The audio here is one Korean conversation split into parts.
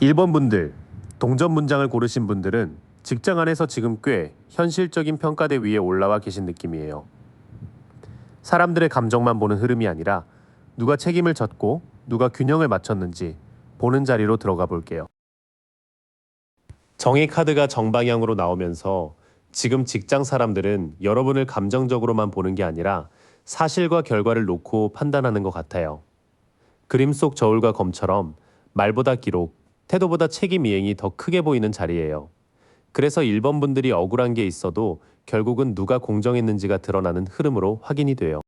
1번 분들, 동전 문장을 고르신 분들은 직장 안에서 지금 꽤 현실적인 평가대 위에 올라와 계신 느낌이에요. 사람들의 감정만 보는 흐름이 아니라 누가 책임을 졌고 누가 균형을 맞췄는지 보는 자리로 들어가 볼게요. 정의 카드가 정방향으로 나오면서 지금 직장 사람들은 여러분을 감정적으로만 보는 게 아니라 사실과 결과를 놓고 판단하는 것 같아요. 그림 속 저울과 검처럼 말보다 기록, 태도보다 책임 이행이 더 크게 보이는 자리예요. 그래서 1번 분들이 억울한 게 있어도 결국은 누가 공정했는지가 드러나는 흐름으로 확인이 돼요.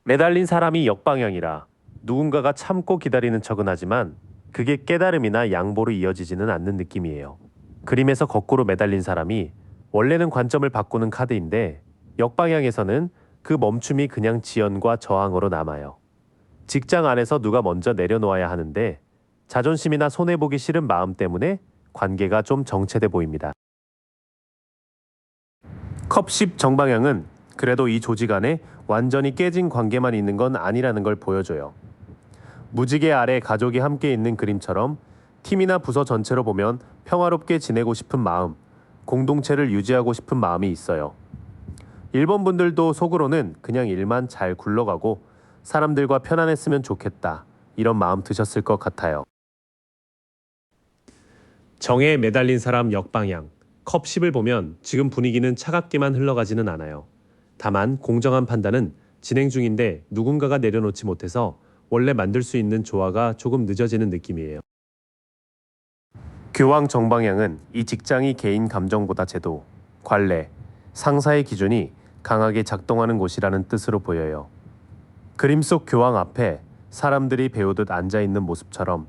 매달린 사람이 역방향이라 누군가가 참고 기다리는 척은 하지만 그게 깨달음이나 양보로 이어지지는 않는 느낌이에요. 그림에서 거꾸로 매달린 사람이 원래는 관점을 바꾸는 카드인데 역방향에서는 그 멈춤이 그냥 지연과 저항으로 남아요. 직장 안에서 누가 먼저 내려놓아야 하는데 자존심이나 손해보기 싫은 마음 때문에 관계가 좀 정체돼 보입니다. 컵 10 정방향은 그래도 이 조직 안에 완전히 깨진 관계만 있는 건 아니라는 걸 보여줘요. 무지개 아래 가족이 함께 있는 그림처럼 팀이나 부서 전체로 보면 평화롭게 지내고 싶은 마음, 공동체를 유지하고 싶은 마음이 있어요. 1번 분들도 속으로는 그냥 일만 잘 굴러가고 사람들과 편안했으면 좋겠다 이런 마음 드셨을 것 같아요. 정에 매달린 사람 역방향, 컵 10을 보면 지금 분위기는 차갑게만 흘러가지는 않아요. 다만 공정한 판단은 진행 중인데 누군가가 내려놓지 못해서 원래 만들 수 있는 조화가 조금 늦어지는 느낌이에요. 교황 정방향은 이 직장이 개인 감정보다 제도, 관례, 상사의 기준이 강하게 작동하는 곳이라는 뜻으로 보여요. 그림 속 교황 앞에 사람들이 배우듯 앉아있는 모습처럼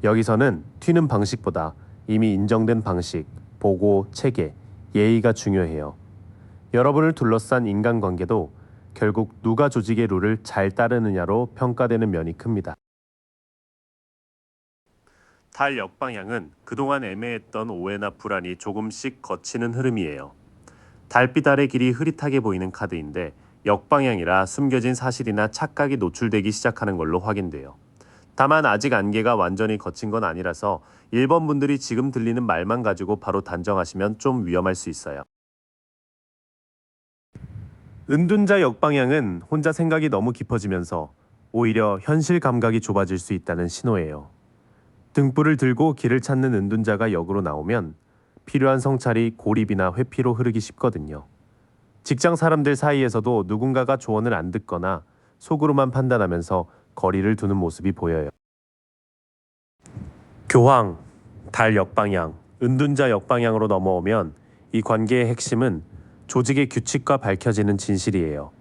여기서는 튀는 방식보다 이미 인정된 방식, 보고, 체계, 예의가 중요해요. 여러분을 둘러싼 인간관계도 결국 누가 조직의 룰을 잘 따르느냐로 평가되는 면이 큽니다. 달 역방향은 그동안 애매했던 오해나 불안이 조금씩 걷히는 흐름이에요. 달빛 아래 길이 흐릿하게 보이는 카드인데 역방향이라 숨겨진 사실이나 착각이 노출되기 시작하는 걸로 확인돼요. 다만 아직 안개가 완전히 걷힌 건 아니라서 1번 분들이 지금 들리는 말만 가지고 바로 단정하시면 좀 위험할 수 있어요. 은둔자 역방향은 혼자 생각이 너무 깊어지면서 오히려 현실 감각이 좁아질 수 있다는 신호예요. 등불을 들고 길을 찾는 은둔자가 역으로 나오면 필요한 성찰이 고립이나 회피로 흐르기 쉽거든요. 직장 사람들 사이에서도 누군가가 조언을 안 듣거나 속으로만 판단하면서 거리를 두는 모습이 보여요. 교황, 달 역방향, 은둔자 역방향으로 넘어오면 이 관계의 핵심은 조직의 규칙과 밝혀지는 진실이에요.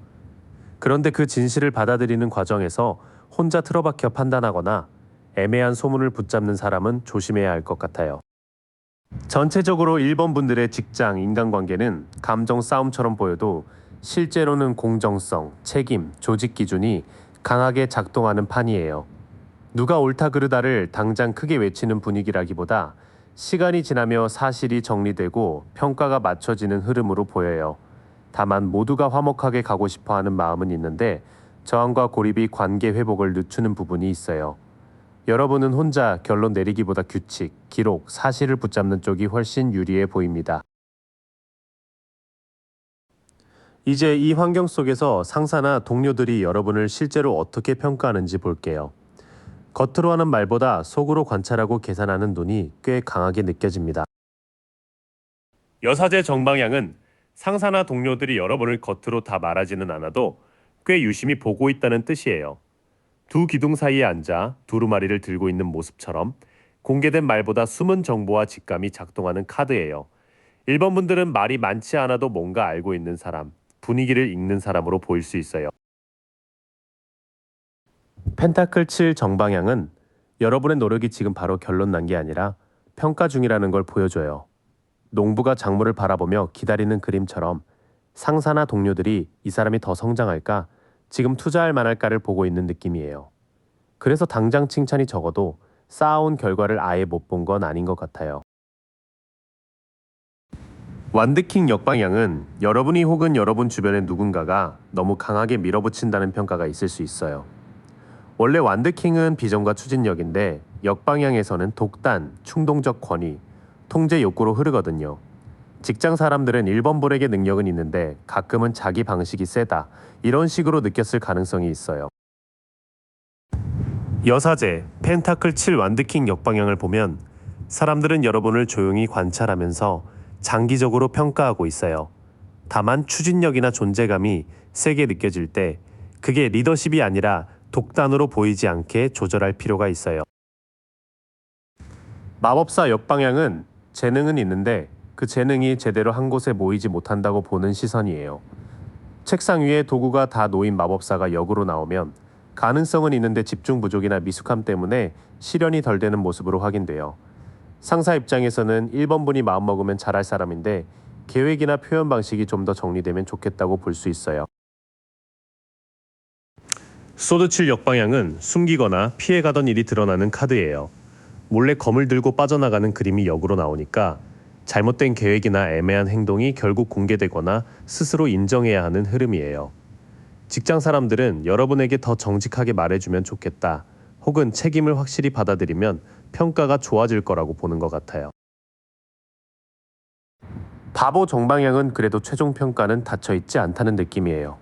그런데 그 진실을 받아들이는 과정에서 혼자 틀어박혀 판단하거나 애매한 소문을 붙잡는 사람은 조심해야 할 것 같아요. 전체적으로 1번 분들의 직장, 인간관계는 감정 싸움처럼 보여도 실제로는 공정성, 책임, 조직 기준이 강하게 작동하는 판이에요. 누가 옳다 그르다를 당장 크게 외치는 분위기라기보다 시간이 지나며 사실이 정리되고 평가가 맞춰지는 흐름으로 보여요. 다만 모두가 화목하게 가고 싶어 하는 마음은 있는데 저항과 고립이 관계 회복을 늦추는 부분이 있어요. 여러분은 혼자 결론 내리기보다 규칙, 기록, 사실을 붙잡는 쪽이 훨씬 유리해 보입니다. 이제 이 환경 속에서 상사나 동료들이 여러분을 실제로 어떻게 평가하는지 볼게요. 겉으로 하는 말보다 속으로 관찰하고 계산하는 눈이 꽤 강하게 느껴집니다. 여사제 정방향은 상사나 동료들이 여러분을 겉으로 다 말하지는 않아도 꽤 유심히 보고 있다는 뜻이에요. 두 기둥 사이에 앉아 두루마리를 들고 있는 모습처럼 공개된 말보다 숨은 정보와 직감이 작동하는 카드예요. 1번 분들은 말이 많지 않아도 뭔가 알고 있는 사람, 분위기를 읽는 사람으로 보일 수 있어요. 펜타클 7 정방향은 여러분의 노력이 지금 바로 결론 난 게 아니라 평가 중이라는 걸 보여줘요. 농부가 작물을 바라보며 기다리는 그림처럼 상사나 동료들이 이 사람이 더 성장할까, 지금 투자할 만할까를 보고 있는 느낌이에요. 그래서 당장 칭찬이 적어도 쌓아온 결과를 아예 못 본 건 아닌 것 같아요. 완드킹 역방향은 여러분이 혹은 여러분 주변의 누군가가 너무 강하게 밀어붙인다는 평가가 있을 수 있어요. 원래 완드킹은 비전과 추진력인데 역방향에서는 독단, 충동적 권위, 통제 욕구로 흐르거든요. 직장 사람들은 1번 분에게 능력은 있는데 가끔은 자기 방식이 세다. 이런 식으로 느꼈을 가능성이 있어요. 여사제, 펜타클 7 완드킹 역방향을 보면 사람들은 여러분을 조용히 관찰하면서 장기적으로 평가하고 있어요. 다만 추진력이나 존재감이 세게 느껴질 때 그게 리더십이 아니라 독단으로 보이지 않게 조절할 필요가 있어요. 마법사 역방향은 재능은 있는데 그 재능이 제대로 한 곳에 모이지 못한다고 보는 시선이에요. 책상 위에 도구가 다 놓인 마법사가 역으로 나오면 가능성은 있는데 집중 부족이나 미숙함 때문에 실현이 덜 되는 모습으로 확인돼요. 상사 입장에서는 1번 분이 마음먹으면 잘할 사람인데 계획이나 표현 방식이 좀 더 정리되면 좋겠다고 볼 수 있어요. 소드 7 역방향은 숨기거나 피해가던 일이 드러나는 카드예요. 몰래 검을 들고 빠져나가는 그림이 역으로 나오니까 잘못된 계획이나 애매한 행동이 결국 공개되거나 스스로 인정해야 하는 흐름이에요. 직장 사람들은 여러분에게 더 정직하게 말해주면 좋겠다. 혹은 책임을 확실히 받아들이면 평가가 좋아질 거라고 보는 것 같아요. 바보 정방향은 그래도 최종 평가는 닫혀있지 않다는 느낌이에요.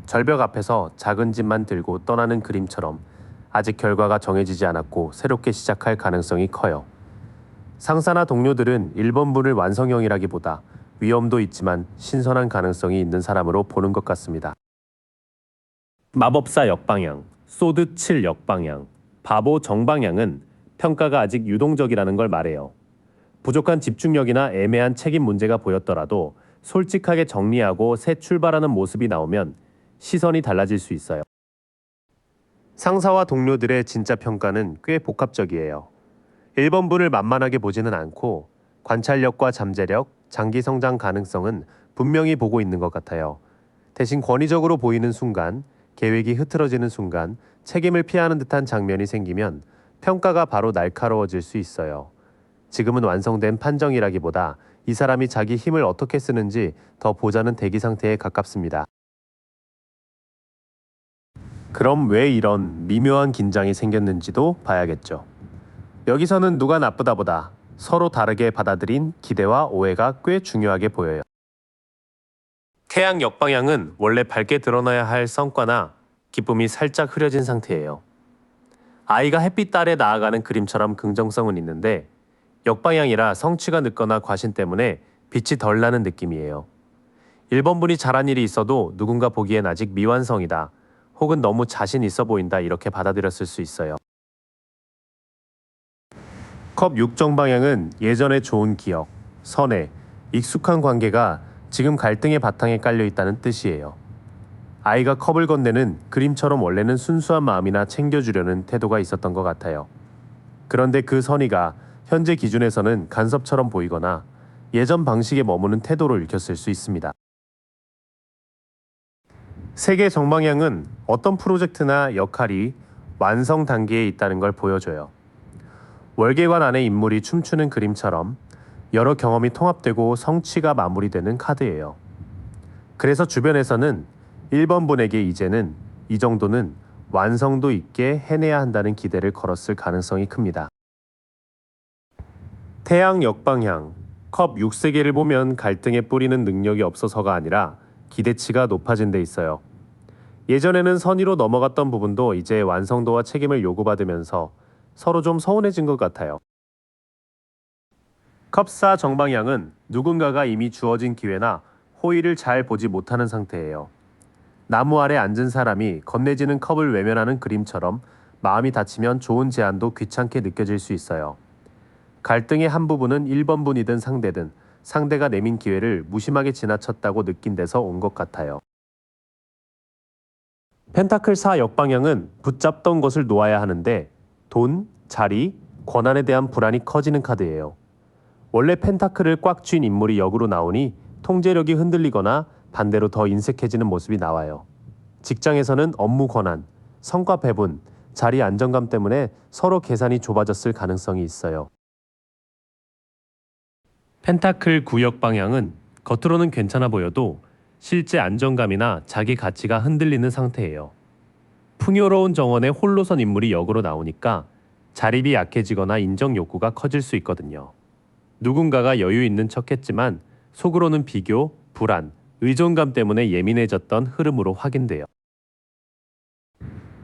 절벽 앞에서 작은 집만 들고 떠나는 그림처럼 아직 결과가 정해지지 않았고 새롭게 시작할 가능성이 커요. 상사나 동료들은 1번 분을 완성형이라기보다 위험도 있지만 신선한 가능성이 있는 사람으로 보는 것 같습니다. 마법사 역방향, 소드 7 역방향, 바보 정방향은 평가가 아직 유동적이라는 걸 말해요. 부족한 집중력이나 애매한 책임 문제가 보였더라도 솔직하게 정리하고 새 출발하는 모습이 나오면 시선이 달라질 수 있어요. 상사와 동료들의 진짜 평가는 꽤 복합적이에요. 1번 분을 만만하게 보지는 않고 관찰력과 잠재력, 장기 성장 가능성은 분명히 보고 있는 것 같아요. 대신 권위적으로 보이는 순간, 계획이 흐트러지는 순간, 책임을 피하는 듯한 장면이 생기면 평가가 바로 날카로워질 수 있어요. 지금은 완성된 판정이라기보다 이 사람이 자기 힘을 어떻게 쓰는지 더 보자는 대기 상태에 가깝습니다. 그럼 왜 이런 미묘한 긴장이 생겼는지도 봐야겠죠. 여기서는 누가 나쁘다보다 서로 다르게 받아들인 기대와 오해가 꽤 중요하게 보여요. 태양 역방향은 원래 밝게 드러나야 할 성과나 기쁨이 살짝 흐려진 상태예요. 아이가 햇빛 아래 나아가는 그림처럼 긍정성은 있는데 역방향이라 성취가 늦거나 과신 때문에 빛이 덜 나는 느낌이에요. 1번 분이 잘한 일이 있어도 누군가 보기엔 아직 미완성이다. 혹은 너무 자신 있어 보인다 이렇게 받아들였을 수 있어요. 컵 6 정방향은 예전의 좋은 기억, 선해, 익숙한 관계가 지금 갈등의 바탕에 깔려 있다는 뜻이에요. 아이가 컵을 건네는 그림처럼 원래는 순수한 마음이나 챙겨주려는 태도가 있었던 것 같아요. 그런데 그 선의가 현재 기준에서는 간섭처럼 보이거나 예전 방식에 머무는 태도로 읽혔을 수 있습니다. 세계 정방향은 어떤 프로젝트나 역할이 완성 단계에 있다는 걸 보여줘요. 월계관 안에 인물이 춤추는 그림처럼 여러 경험이 통합되고 성취가 마무리되는 카드예요. 그래서 주변에서는 1번 분에게 이제는 이 정도는 완성도 있게 해내야 한다는 기대를 걸었을 가능성이 큽니다. 태양 역방향, 컵 6세계를 보면 갈등에 뿌리는 능력이 없어서가 아니라 기대치가 높아진 데 있어요. 예전에는 선의로 넘어갔던 부분도 이제 완성도와 책임을 요구받으면서 서로 좀 서운해진 것 같아요. 컵 4 정방향은 누군가가 이미 주어진 기회나 호의를 잘 보지 못하는 상태예요. 나무 아래 앉은 사람이 건네지는 컵을 외면하는 그림처럼 마음이 다치면 좋은 제안도 귀찮게 느껴질 수 있어요. 갈등의 한 부분은 1번 분이든 상대든 상대가 내민 기회를 무심하게 지나쳤다고 느낀 데서 온 것 같아요. 펜타클 4 역방향은 붙잡던 것을 놓아야 하는데 돈, 자리, 권한에 대한 불안이 커지는 카드예요. 원래 펜타클을 꽉 쥔 인물이 역으로 나오니 통제력이 흔들리거나 반대로 더 인색해지는 모습이 나와요. 직장에서는 업무 권한, 성과 배분, 자리 안정감 때문에 서로 계산이 좁아졌을 가능성이 있어요. 펜타클 9 역방향은 겉으로는 괜찮아 보여도 실제 안정감이나 자기 가치가 흔들리는 상태예요. 풍요로운 정원에 홀로 선 인물이 역으로 나오니까 자립이 약해지거나 인정 욕구가 커질 수 있거든요. 누군가가 여유 있는 척했지만 속으로는 비교, 불안, 의존감 때문에 예민해졌던 흐름으로 확인돼요.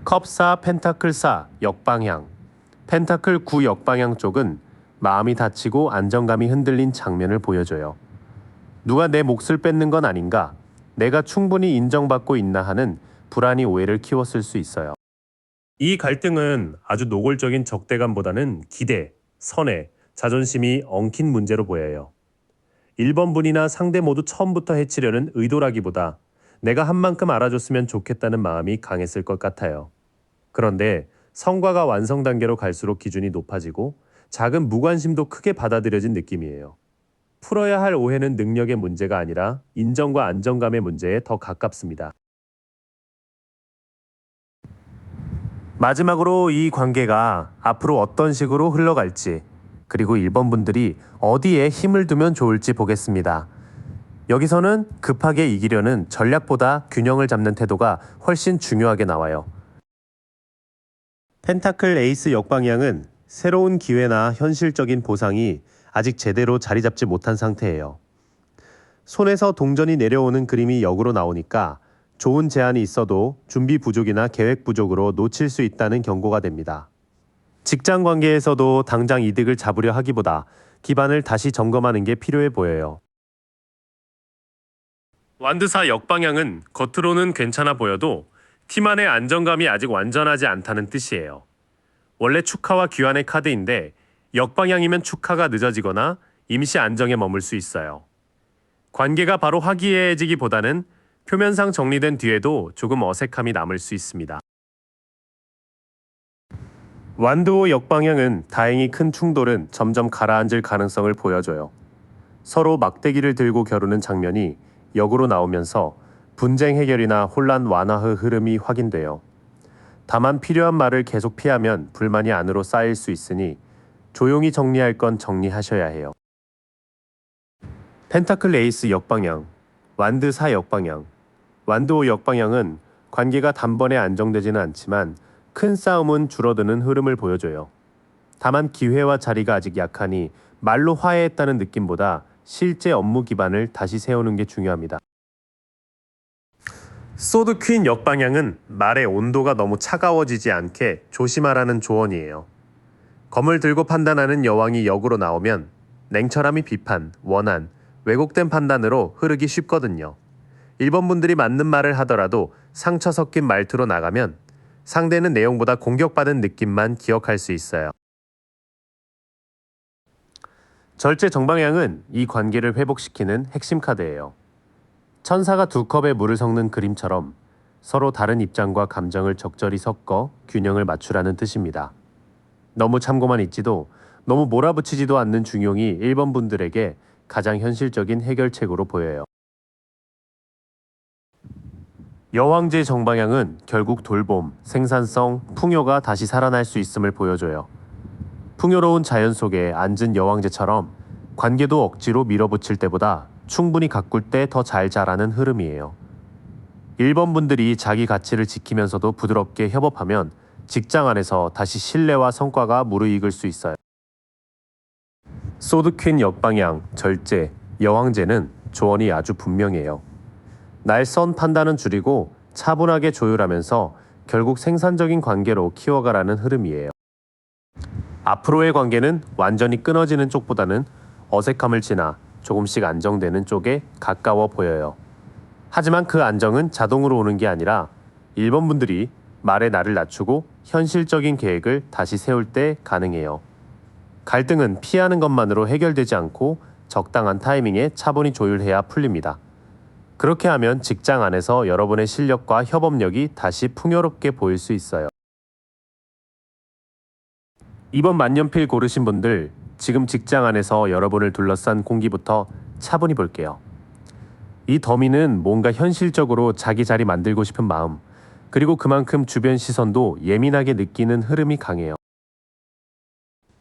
컵4, 펜타클4, 역방향. 펜타클 9 역방향 쪽은 마음이 다치고 안정감이 흔들린 장면을 보여줘요. 누가 내 몫을 뺏는 건 아닌가? 내가 충분히 인정받고 있나 하는 불안이 오해를 키웠을 수 있어요. 이 갈등은 아주 노골적인 적대감보다는 기대, 선회, 자존심이 엉킨 문제로 보여요. 1번 분이나 상대 모두 처음부터 해치려는 의도라기보다 내가 한 만큼 알아줬으면 좋겠다는 마음이 강했을 것 같아요. 그런데 성과가 완성 단계로 갈수록 기준이 높아지고 작은 무관심도 크게 받아들여진 느낌이에요. 풀어야 할 오해는 능력의 문제가 아니라 인정과 안정감의 문제에 더 가깝습니다. 마지막으로 이 관계가 앞으로 어떤 식으로 흘러갈지, 그리고 1번 분들이 어디에 힘을 두면 좋을지 보겠습니다. 여기서는 급하게 이기려는 전략보다 균형을 잡는 태도가 훨씬 중요하게 나와요. 펜타클 에이스 역방향은 새로운 기회나 현실적인 보상이 아직 제대로 자리 잡지 못한 상태예요. 손에서 동전이 내려오는 그림이 역으로 나오니까 좋은 제안이 있어도 준비 부족이나 계획 부족으로 놓칠 수 있다는 경고가 됩니다. 직장 관계에서도 당장 이득을 잡으려 하기보다 기반을 다시 점검하는 게 필요해 보여요. 완드사 역방향은 겉으로는 괜찮아 보여도 팀 안의 안정감이 아직 완전하지 않다는 뜻이에요. 원래 축하와 귀환의 카드인데 역방향이면 축하가 늦어지거나 임시 안정에 머물 수 있어요. 관계가 바로 화기애애해지기보다는 표면상 정리된 뒤에도 조금 어색함이 남을 수 있습니다. 완드5 역방향은 다행히 큰 충돌은 점점 가라앉을 가능성을 보여줘요. 서로 막대기를 들고 겨루는 장면이 역으로 나오면서 분쟁 해결이나 혼란 완화의 흐름이 확인돼요. 다만 필요한 말을 계속 피하면 불만이 안으로 쌓일 수 있으니 조용히 정리할 건 정리하셔야 해요. 펜타클 에이스 역방향, 완드 4 역방향. 완드 5 역방향은 관계가 단번에 안정되지는 않지만 큰 싸움은 줄어드는 흐름을 보여줘요. 다만 기회와 자리가 아직 약하니 말로 화해했다는 느낌보다 실제 업무 기반을 다시 세우는 게 중요합니다. 소드 퀸 역방향은 말의 온도가 너무 차가워지지 않게 조심하라는 조언이에요. 검을 들고 판단하는 여왕이 역으로 나오면 냉철함이 비판, 원한, 왜곡된 판단으로 흐르기 쉽거든요. 1번 분들이 맞는 말을 하더라도 상처 섞인 말투로 나가면 상대는 내용보다 공격받은 느낌만 기억할 수 있어요. 절제 정방향은 이 관계를 회복시키는 핵심 카드예요. 천사가 두 컵에 물을 섞는 그림처럼 서로 다른 입장과 감정을 적절히 섞어 균형을 맞추라는 뜻입니다. 너무 참고만 있지도 너무 몰아붙이지도 않는 중용이 1번 분들에게 가장 현실적인 해결책으로 보여요. 여왕제 정방향은 결국 돌봄, 생산성, 풍요가 다시 살아날 수 있음을 보여줘요. 풍요로운 자연 속에 앉은 여왕제처럼 관계도 억지로 밀어붙일 때보다 충분히 가꿀 때 더 잘 자라는 흐름이에요. 1번 분들이 자기 가치를 지키면서도 부드럽게 협업하면 직장 안에서 다시 신뢰와 성과가 무르익을 수 있어요. 소드퀸 역방향, 절제, 여왕제는 조언이 아주 분명해요. 날선 판단은 줄이고 차분하게 조율하면서 결국 생산적인 관계로 키워가라는 흐름이에요. 앞으로의 관계는 완전히 끊어지는 쪽보다는 어색함을 지나 조금씩 안정되는 쪽에 가까워 보여요. 하지만 그 안정은 자동으로 오는 게 아니라 1번 분들이 말의 날을 낮추고 현실적인 계획을 다시 세울 때 가능해요. 갈등은 피하는 것만으로 해결되지 않고 적당한 타이밍에 차분히 조율해야 풀립니다. 그렇게 하면 직장 안에서 여러분의 실력과 협업력이 다시 풍요롭게 보일 수 있어요. 이번 만년필 고르신 분들, 지금 직장 안에서 여러분을 둘러싼 공기부터 차분히 볼게요. 이 더미는 뭔가 현실적으로 자기 자리 만들고 싶은 마음, 그리고 그만큼 주변 시선도 예민하게 느끼는 흐름이 강해요.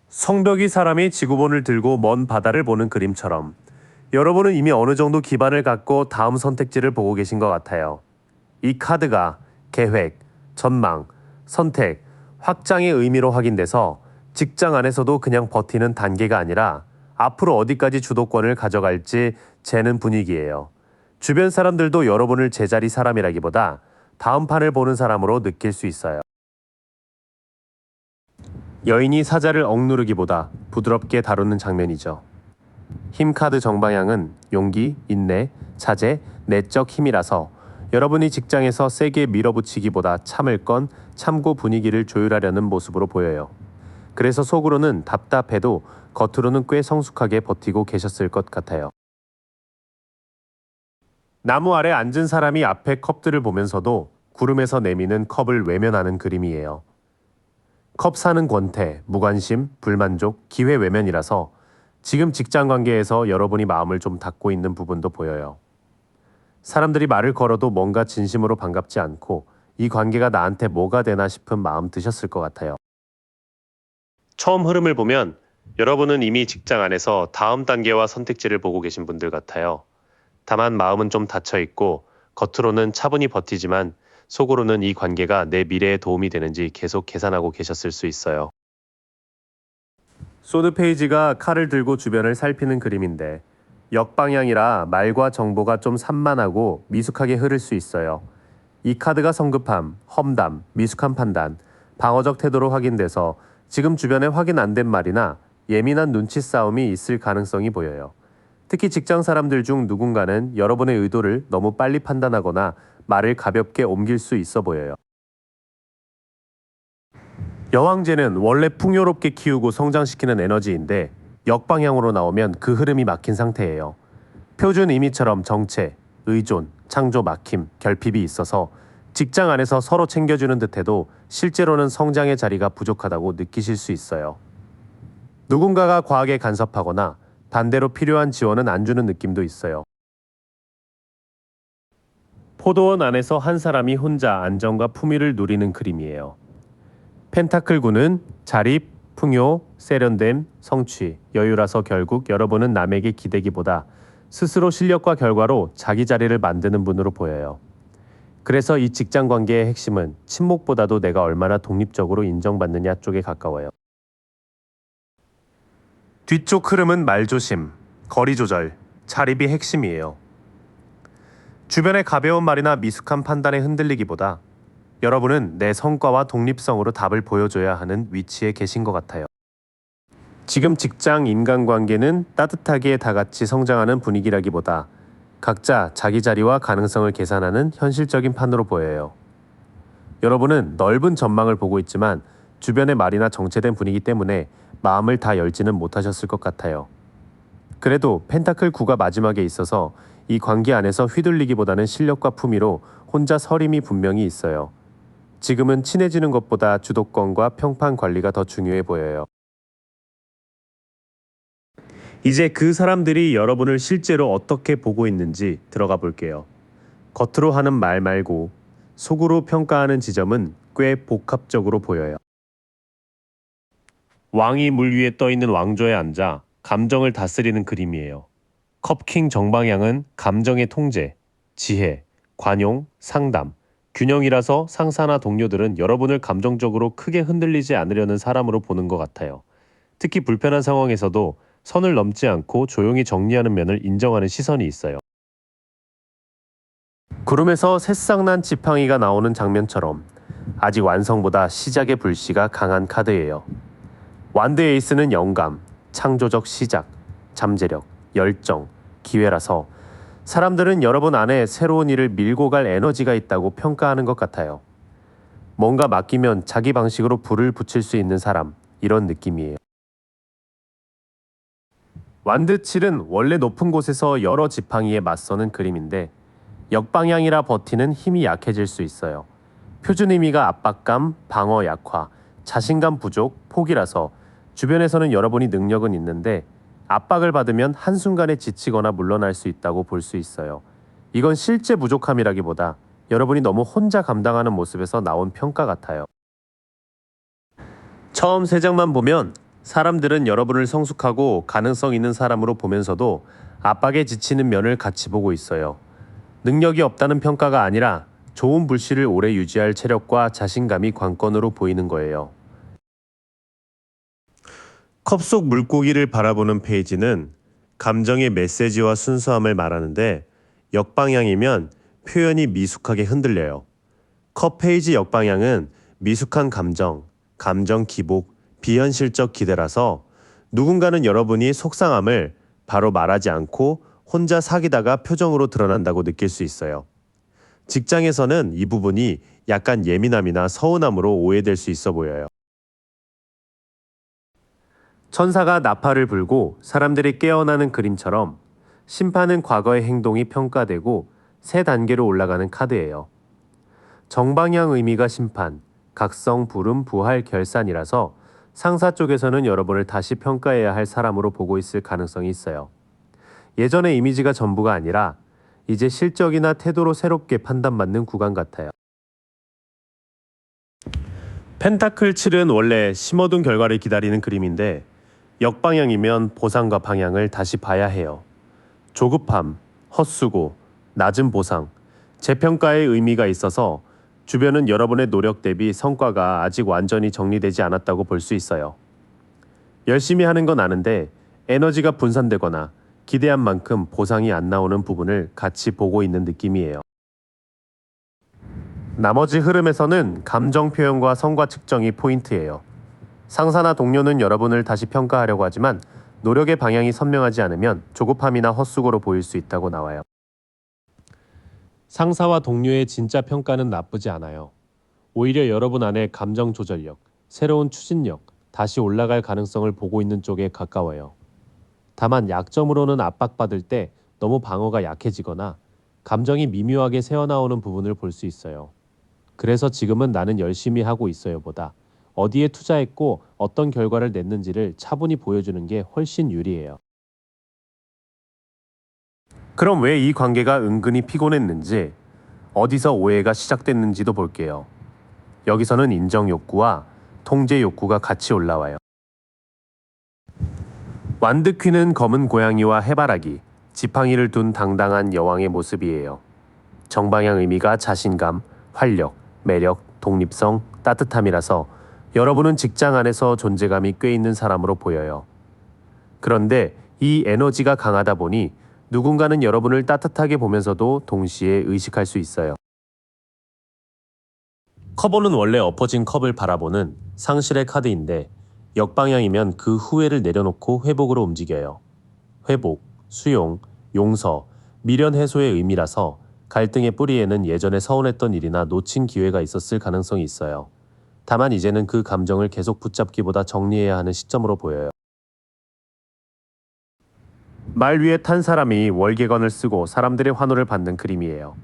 성벽이 사람이 지구본을 들고 먼 바다를 보는 그림처럼 여러분은 이미 어느 정도 기반을 갖고 다음 선택지를 보고 계신 것 같아요. 이 카드가 계획, 전망, 선택, 확장의 의미로 확인돼서 직장 안에서도 그냥 버티는 단계가 아니라 앞으로 어디까지 주도권을 가져갈지 재는 분위기예요. 주변 사람들도 여러분을 제자리 사람이라기보다 다음 판을 보는 사람으로 느낄 수 있어요. 여인이 사자를 억누르기보다 부드럽게 다루는 장면이죠. 힘카드 정방향은 용기, 인내, 자제, 내적 힘이라서 여러분이 직장에서 세게 밀어붙이기보다 참을 건 참고 분위기를 조율하려는 모습으로 보여요. 그래서 속으로는 답답해도 겉으로는 꽤 성숙하게 버티고 계셨을 것 같아요. 나무 아래 앉은 사람이 앞에 컵들을 보면서도 구름에서 내미는 컵을 외면하는 그림이에요. 컵 사는 권태, 무관심, 불만족, 기회 외면이라서 지금 직장 관계에서 여러분이 마음을 좀 닫고 있는 부분도 보여요. 사람들이 말을 걸어도 뭔가 진심으로 반갑지 않고 이 관계가 나한테 뭐가 되나 싶은 마음 드셨을 것 같아요. 처음 흐름을 보면 여러분은 이미 직장 안에서 다음 단계와 선택지를 보고 계신 분들 같아요. 다만 마음은 좀 닫혀 있고 겉으로는 차분히 버티지만 속으로는 이 관계가 내 미래에 도움이 되는지 계속 계산하고 계셨을 수 있어요. 소드 페이지가 칼을 들고 주변을 살피는 그림인데 역방향이라 말과 정보가 좀 산만하고 미숙하게 흐를 수 있어요. 이 카드가 성급함, 험담, 미숙한 판단, 방어적 태도로 확인돼서 지금 주변에 확인 안 된 말이나 예민한 눈치 싸움이 있을 가능성이 보여요. 특히 직장 사람들 중 누군가는 여러분의 의도를 너무 빨리 판단하거나 말을 가볍게 옮길 수 있어 보여요. 여왕제는 원래 풍요롭게 키우고 성장시키는 에너지인데 역방향으로 나오면 그 흐름이 막힌 상태예요. 표준 의미처럼 정체, 의존, 창조 막힘, 결핍이 있어서 직장 안에서 서로 챙겨주는 듯해도 실제로는 성장의 자리가 부족하다고 느끼실 수 있어요. 누군가가 과하게 간섭하거나 반대로 필요한 지원은 안 주는 느낌도 있어요. 포도원 안에서 한 사람이 혼자 안정과 품위를 누리는 그림이에요. 펜타클 9는 자립, 풍요, 세련됨, 성취, 여유라서 결국 여러분은 남에게 기대기보다 스스로 실력과 결과로 자기 자리를 만드는 분으로 보여요. 그래서 이 직장 관계의 핵심은 친목보다도 내가 얼마나 독립적으로 인정받느냐 쪽에 가까워요. 뒤쪽 흐름은 말조심, 거리 조절, 자립이 핵심이에요. 주변의 가벼운 말이나 미숙한 판단에 흔들리기보다 여러분은 내 성과와 독립성으로 답을 보여줘야 하는 위치에 계신 것 같아요. 지금 직장 인간관계는 따뜻하게 다 같이 성장하는 분위기라기보다 각자 자기 자리와 가능성을 계산하는 현실적인 판으로 보여요. 여러분은 넓은 전망을 보고 있지만 주변의 말이나 정체된 분위기 때문에 마음을 다 열지는 못하셨을 것 같아요. 그래도 펜타클 9가 마지막에 있어서 이 관계 안에서 휘둘리기보다는 실력과 품위로 혼자 서림이 분명히 있어요. 지금은 친해지는 것보다 주도권과 평판 관리가 더 중요해 보여요. 이제 그 사람들이 여러분을 실제로 어떻게 보고 있는지 들어가 볼게요. 겉으로 하는 말 말고 속으로 평가하는 지점은 꽤 복합적으로 보여요. 왕이 물 위에 떠 있는 왕좌에 앉아 감정을 다스리는 그림이에요. 컵킹 정방향은 감정의 통제, 지혜, 관용, 상담, 균형이라서 상사나 동료들은 여러분을 감정적으로 크게 흔들리지 않으려는 사람으로 보는 것 같아요. 특히 불편한 상황에서도 선을 넘지 않고 조용히 정리하는 면을 인정하는 시선이 있어요. 구름에서 새싹난 지팡이가 나오는 장면처럼 아직 완성보다 시작의 불씨가 강한 카드예요. 완드 에이스는 영감, 창조적 시작, 잠재력, 열정, 기회라서 사람들은 여러분 안에 새로운 일을 밀고 갈 에너지가 있다고 평가하는 것 같아요. 뭔가 맡기면 자기 방식으로 불을 붙일 수 있는 사람, 이런 느낌이에요. 완드칠은 원래 높은 곳에서 여러 지팡이에 맞서는 그림인데 역방향이라 버티는 힘이 약해질 수 있어요. 표준 의미가 압박감, 방어 약화, 자신감 부족, 포기라서 주변에서는 여러분이 능력은 있는데 압박을 받으면 한순간에 지치거나 물러날 수 있다고 볼 수 있어요. 이건 실제 부족함이라기보다 여러분이 너무 혼자 감당하는 모습에서 나온 평가 같아요. 처음 세 장만 보면 사람들은 여러분을 성숙하고 가능성 있는 사람으로 보면서도 압박에 지치는 면을 같이 보고 있어요. 능력이 없다는 평가가 아니라 좋은 불씨를 오래 유지할 체력과 자신감이 관건으로 보이는 거예요. 컵 속 물고기를 바라보는 페이지는 감정의 메시지와 순수함을 말하는데 역방향이면 표현이 미숙하게 흔들려요. 컵 페이지 역방향은 미숙한 감정, 감정 기복, 비현실적 기대라서 누군가는 여러분이 속상함을 바로 말하지 않고 혼자 사귀다가 표정으로 드러난다고 느낄 수 있어요. 직장에서는 이 부분이 약간 예민함이나 서운함으로 오해될 수 있어 보여요. 천사가 나팔을 불고 사람들이 깨어나는 그림처럼 심판은 과거의 행동이 평가되고 새 단계로 올라가는 카드예요. 정방향 의미가 심판, 각성, 부름, 부활, 결산이라서 상사 쪽에서는 여러분을 다시 평가해야 할 사람으로 보고 있을 가능성이 있어요. 예전의 이미지가 전부가 아니라 이제 실적이나 태도로 새롭게 판단받는 구간 같아요. 펜타클 7은 원래 심어둔 결과를 기다리는 그림인데 역방향이면 보상과 방향을 다시 봐야 해요. 조급함, 헛수고, 낮은 보상, 재평가의 의미가 있어서 주변은 여러분의 노력 대비 성과가 아직 완전히 정리되지 않았다고 볼 수 있어요. 열심히 하는 건 아는데 에너지가 분산되거나 기대한 만큼 보상이 안 나오는 부분을 같이 보고 있는 느낌이에요. 나머지 흐름에서는 감정 표현과 성과 측정이 포인트예요. 상사나 동료는 여러분을 다시 평가하려고 하지만 노력의 방향이 선명하지 않으면 조급함이나 헛수고로 보일 수 있다고 나와요. 상사와 동료의 진짜 평가는 나쁘지 않아요. 오히려 여러분 안에 감정 조절력, 새로운 추진력, 다시 올라갈 가능성을 보고 있는 쪽에 가까워요. 다만 약점으로는 압박받을 때 너무 방어가 약해지거나 감정이 미묘하게 새어나오는 부분을 볼 수 있어요. 그래서 지금은 나는 열심히 하고 있어요 보다 어디에 투자했고 어떤 결과를 냈는지를 차분히 보여주는 게 훨씬 유리해요. 그럼 왜 이 관계가 은근히 피곤했는지, 어디서 오해가 시작됐는지도 볼게요. 여기서는 인정 욕구와 통제 욕구가 같이 올라와요. 완득퀴는 검은 고양이와 해바라기, 지팡이를 둔 당당한 여왕의 모습이에요. 정방향 의미가 자신감, 활력, 매력, 독립성, 따뜻함이라서 여러분은 직장 안에서 존재감이 꽤 있는 사람으로 보여요. 그런데 이 에너지가 강하다 보니 누군가는 여러분을 따뜻하게 보면서도 동시에 의식할 수 있어요. 커버는 원래 엎어진 컵을 바라보는 상실의 카드인데 역방향이면 그 후회를 내려놓고 회복으로 움직여요. 회복, 수용, 용서, 미련 해소의 의미라서 갈등의 뿌리에는 예전에 서운했던 일이나 놓친 기회가 있었을 가능성이 있어요. 다만 이제는 그 감정을 계속 붙잡기보다 정리해야 하는 시점으로 보여요. 말 위에 탄 사람이 월계관을 쓰고 사람들의 환호를 받는 그림이에요.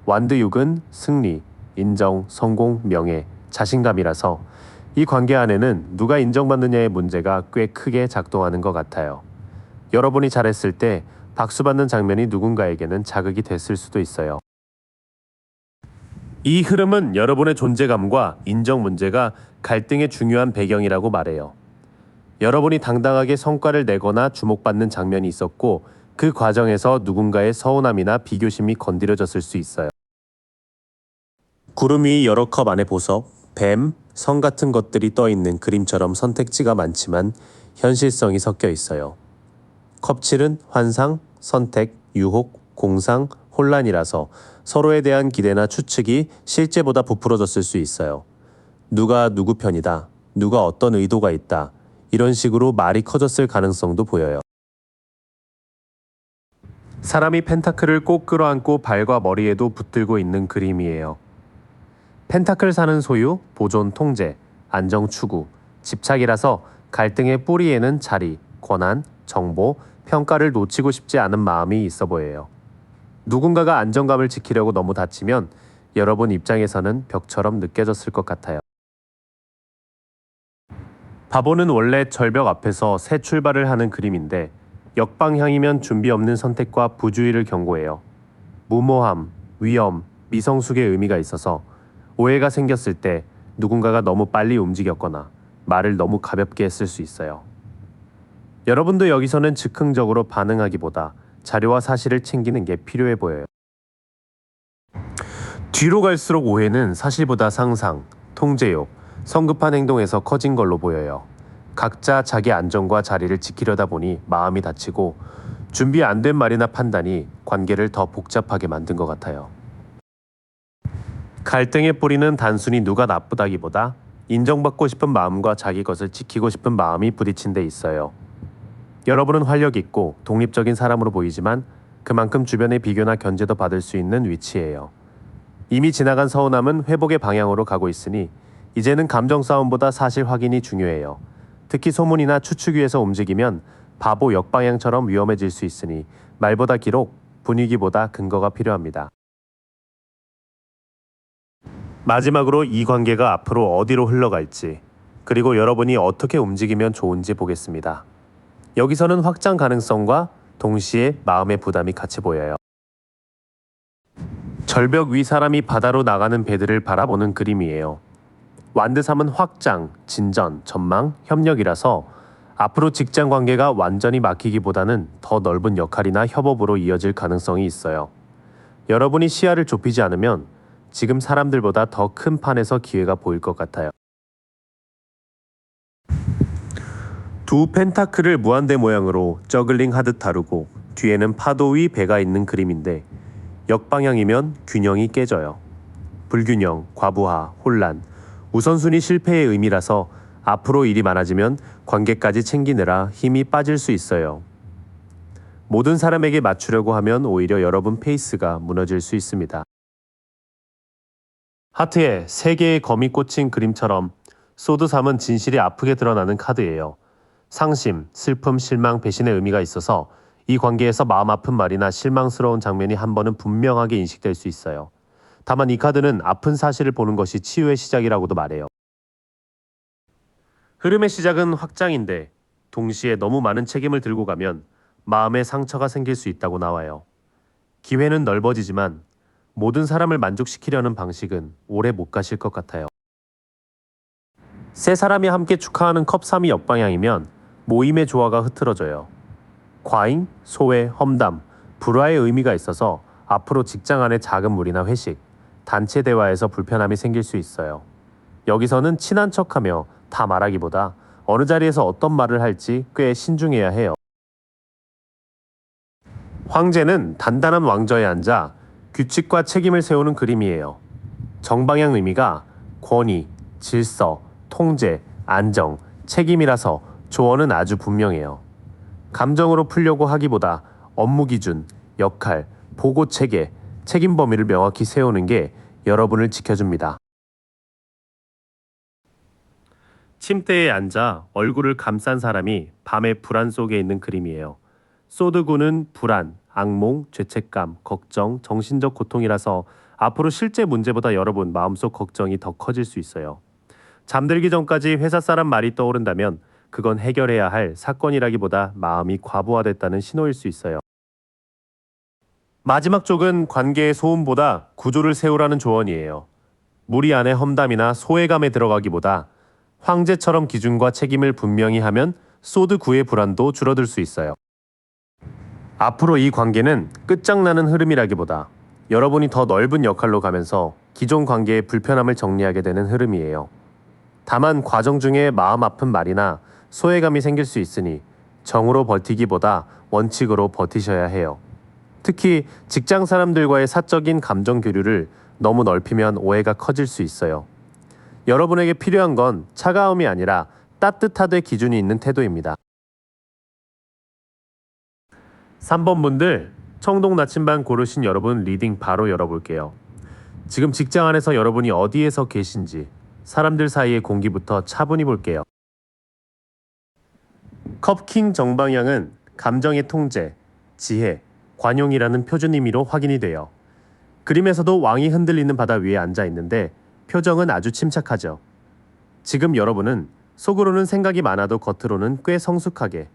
완드육은 승리, 인정, 성공, 명예, 자신감이라서 이 관계 안에는 누가 인정받느냐의 문제가 꽤 크게 작동하는 것 같아요. 여러분이 잘했을 때 박수 받는 장면이 누군가에게는 자극이 됐을 수도 있어요. 이 흐름은 여러분의 존재감과 인정 문제가 갈등의 중요한 배경이라고 말해요. 여러분이 당당하게 성과를 내거나 주목받는 장면이 있었고 그 과정에서 누군가의 서운함이나 비교심이 건드려졌을 수 있어요. 구름 위 여러 컵 안에 보석, 뱀, 성 같은 것들이 떠 있는 그림처럼 선택지가 많지만 현실성이 섞여 있어요. 컵7은 환상, 선택, 유혹, 공상, 혼란이라서 서로에 대한 기대나 추측이 실제보다 부풀어졌을 수 있어요. 누가 누구 편이다, 누가 어떤 의도가 있다, 이런 식으로 말이 커졌을 가능성도 보여요. 사람이 펜타클을 꼭 끌어안고 발과 머리에도 붙들고 있는 그림이에요. 펜타클 사는 소유, 보존 통제, 안정 추구, 집착이라서 갈등의 뿌리에는 자리, 권한, 정보, 평가를 놓치고 싶지 않은 마음이 있어 보여요. 누군가가 안정감을 지키려고 너무 다치면 여러분 입장에서는 벽처럼 느껴졌을 것 같아요. 바보는 원래 절벽 앞에서 새 출발을 하는 그림인데 역방향이면 준비 없는 선택과 부주의를 경고해요. 무모함, 위험, 미성숙의 의미가 있어서 오해가 생겼을 때 누군가가 너무 빨리 움직였거나 말을 너무 가볍게 했을 수 있어요. 여러분도 여기서는 즉흥적으로 반응하기보다 자료와 사실을 챙기는 게 필요해 보여요. 뒤로 갈수록 오해는 사실보다 상상, 통제욕, 성급한 행동에서 커진 걸로 보여요. 각자 자기 안전과 자리를 지키려다 보니 마음이 다치고 준비 안 된 말이나 판단이 관계를 더 복잡하게 만든 것 같아요. 갈등의 뿌리는 단순히 누가 나쁘다기보다 인정받고 싶은 마음과 자기 것을 지키고 싶은 마음이 부딪힌 데 있어요. 여러분은 활력 있고 독립적인 사람으로 보이지만 그만큼 주변의 비교나 견제도 받을 수 있는 위치예요. 이미 지나간 서운함은 회복의 방향으로 가고 있으니 이제는 감정 싸움보다 사실 확인이 중요해요. 특히 소문이나 추측 위에서 움직이면 바보 역방향처럼 위험해질 수 있으니 말보다 기록, 분위기보다 근거가 필요합니다. 마지막으로 이 관계가 앞으로 어디로 흘러갈지, 그리고 여러분이 어떻게 움직이면 좋은지 보겠습니다. 여기서는 확장 가능성과 동시에 마음의 부담이 같이 보여요. 절벽 위 사람이 바다로 나가는 배들을 바라보는 그림이에요. 완드삼은 확장, 진전, 전망, 협력이라서 앞으로 직장 관계가 완전히 막히기보다는 더 넓은 역할이나 협업으로 이어질 가능성이 있어요. 여러분이 시야를 좁히지 않으면 지금 사람들보다 더 큰 판에서 기회가 보일 것 같아요. 두 펜타클을 무한대 모양으로 저글링 하듯 다루고 뒤에는 파도 위 배가 있는 그림인데 역방향이면 균형이 깨져요. 불균형, 과부하, 혼란, 우선순위 실패의 의미라서 앞으로 일이 많아지면 관계까지 챙기느라 힘이 빠질 수 있어요. 모든 사람에게 맞추려고 하면 오히려 여러분 페이스가 무너질 수 있습니다. 하트에 세 개의 검이 꽂힌 그림처럼 소드 3은 진실이 아프게 드러나는 카드예요. 상심, 슬픔, 실망, 배신의 의미가 있어서 이 관계에서 마음 아픈 말이나 실망스러운 장면이 한 번은 분명하게 인식될 수 있어요. 다만 이 카드는 아픈 사실을 보는 것이 치유의 시작이라고도 말해요. 흐름의 시작은 확장인데 동시에 너무 많은 책임을 들고 가면 마음에 상처가 생길 수 있다고 나와요. 기회는 넓어지지만 모든 사람을 만족시키려는 방식은 오래 못 가실 것 같아요. 세 사람이 함께 축하하는 컵 3이 역방향이면 모임의 조화가 흐트러져요. 과잉, 소외, 험담, 불화의 의미가 있어서 앞으로 직장 안의 작은 무리나 회식, 단체 대화에서 불편함이 생길 수 있어요. 여기서는 친한 척하며 다 말하기보다 어느 자리에서 어떤 말을 할지 꽤 신중해야 해요. 황제는 단단한 왕좌에 앉아 규칙과 책임을 세우는 그림이에요. 정방향 의미가 권위, 질서, 통제, 안정, 책임이라서 조언은 아주 분명해요. 감정으로 풀려고 하기보다 업무 기준, 역할, 보고 체계, 책임 범위를 명확히 세우는 게 여러분을 지켜줍니다. 침대에 앉아 얼굴을 감싼 사람이 밤의 불안 속에 있는 그림이에요. 소드구는 불안, 악몽, 죄책감, 걱정, 정신적 고통이라서 앞으로 실제 문제보다 여러분 마음속 걱정이 더 커질 수 있어요. 잠들기 전까지 회사 사람 말이 떠오른다면 그건 해결해야 할 사건이라기보다 마음이 과부하됐다는 신호일 수 있어요. 마지막 쪽은 관계의 소음보다 구조를 세우라는 조언이에요. 무리 안의 험담이나 소외감에 들어가기보다 황제처럼 기준과 책임을 분명히 하면 소드 9의 불안도 줄어들 수 있어요. 앞으로 이 관계는 끝장나는 흐름이라기보다 여러분이 더 넓은 역할로 가면서 기존 관계의 불편함을 정리하게 되는 흐름이에요. 다만 과정 중에 마음 아픈 말이나 소외감이 생길 수 있으니 정으로 버티기보다 원칙으로 버티셔야 해요. 특히 직장 사람들과의 사적인 감정 교류를 너무 넓히면 오해가 커질 수 있어요. 여러분에게 필요한 건 차가움이 아니라 따뜻하되 기준이 있는 태도입니다. 3번 분들, 청동 나침반 고르신 여러분 리딩 바로 열어볼게요. 지금 직장 안에서 여러분이 어디에서 계신지 사람들 사이의 공기부터 차분히 볼게요. 컵킹 정방향은 감정의 통제, 지혜, 관용이라는 표준 의미로 확인이 돼요. 그림에서도 왕이 흔들리는 바다 위에 앉아 있는데 표정은 아주 침착하죠. 지금 여러분은 속으로는 생각이 많아도 겉으로는 꽤 성숙하게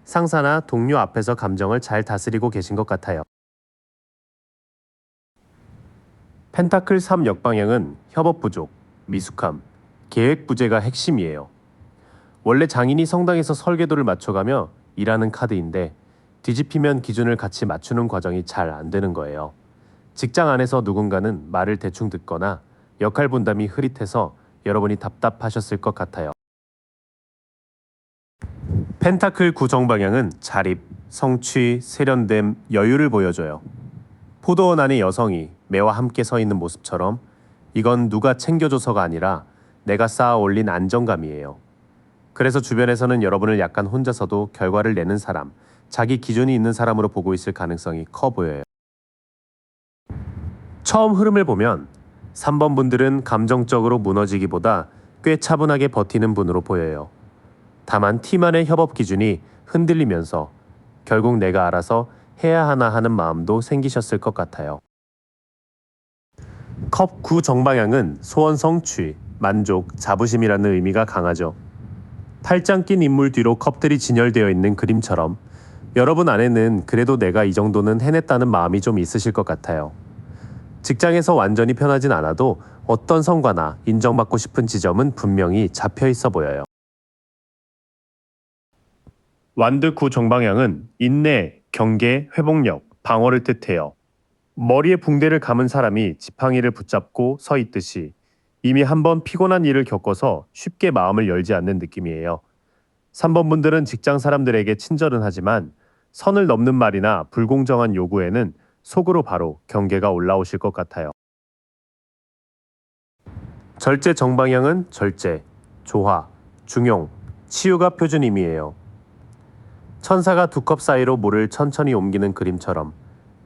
상사나 동료 앞에서 감정을 잘 다스리고 계신 것 같아요. 펜타클 3 역방향은 협업 부족, 미숙함, 계획 부재가 핵심이에요. 원래 장인이 성당에서 설계도를 맞춰가며 일하는 카드인데 뒤집히면 기준을 같이 맞추는 과정이 잘 안 되는 거예요. 직장 안에서 누군가는 말을 대충 듣거나 역할 분담이 흐릿해서 여러분이 답답하셨을 것 같아요. 펜타클 9 정방향은 자립, 성취, 세련됨, 여유를 보여줘요. 포도원 안에 여성이 매와 함께 서 있는 모습처럼 이건 누가 챙겨줘서가 아니라 내가 쌓아 올린 안정감이에요. 그래서 주변에서는 여러분을 약간 혼자서도 결과를 내는 사람, 자기 기준이 있는 사람으로 보고 있을 가능성이 커 보여요. 처음 흐름을 보면 3번 분들은 감정적으로 무너지기보다 꽤 차분하게 버티는 분으로 보여요. 다만 팀안의 협업 기준이 흔들리면서 결국 내가 알아서 해야 하나 하는 마음도 생기셨을 것 같아요. 컵 9 정방향은 소원 성취, 만족, 자부심이라는 의미가 강하죠. 팔짱 낀 인물 뒤로 컵들이 진열되어 있는 그림처럼 여러분 안에는 그래도 내가 이 정도는 해냈다는 마음이 좀 있으실 것 같아요. 직장에서 완전히 편하진 않아도 어떤 성과나 인정받고 싶은 지점은 분명히 잡혀 있어 보여요. 완드 9 정방향은 인내, 경계, 회복력, 방어를 뜻해요. 머리에 붕대를 감은 사람이 지팡이를 붙잡고 서 있듯이 이미 한번 피곤한 일을 겪어서 쉽게 마음을 열지 않는 느낌이에요. 3번 분들은 직장 사람들에게 친절은 하지만 선을 넘는 말이나 불공정한 요구에는 속으로 바로 경계가 올라오실 것 같아요. 절제 정방향은 절제, 조화, 중용, 치유가 표준임이에요. 천사가 두 컵 사이로 물을 천천히 옮기는 그림처럼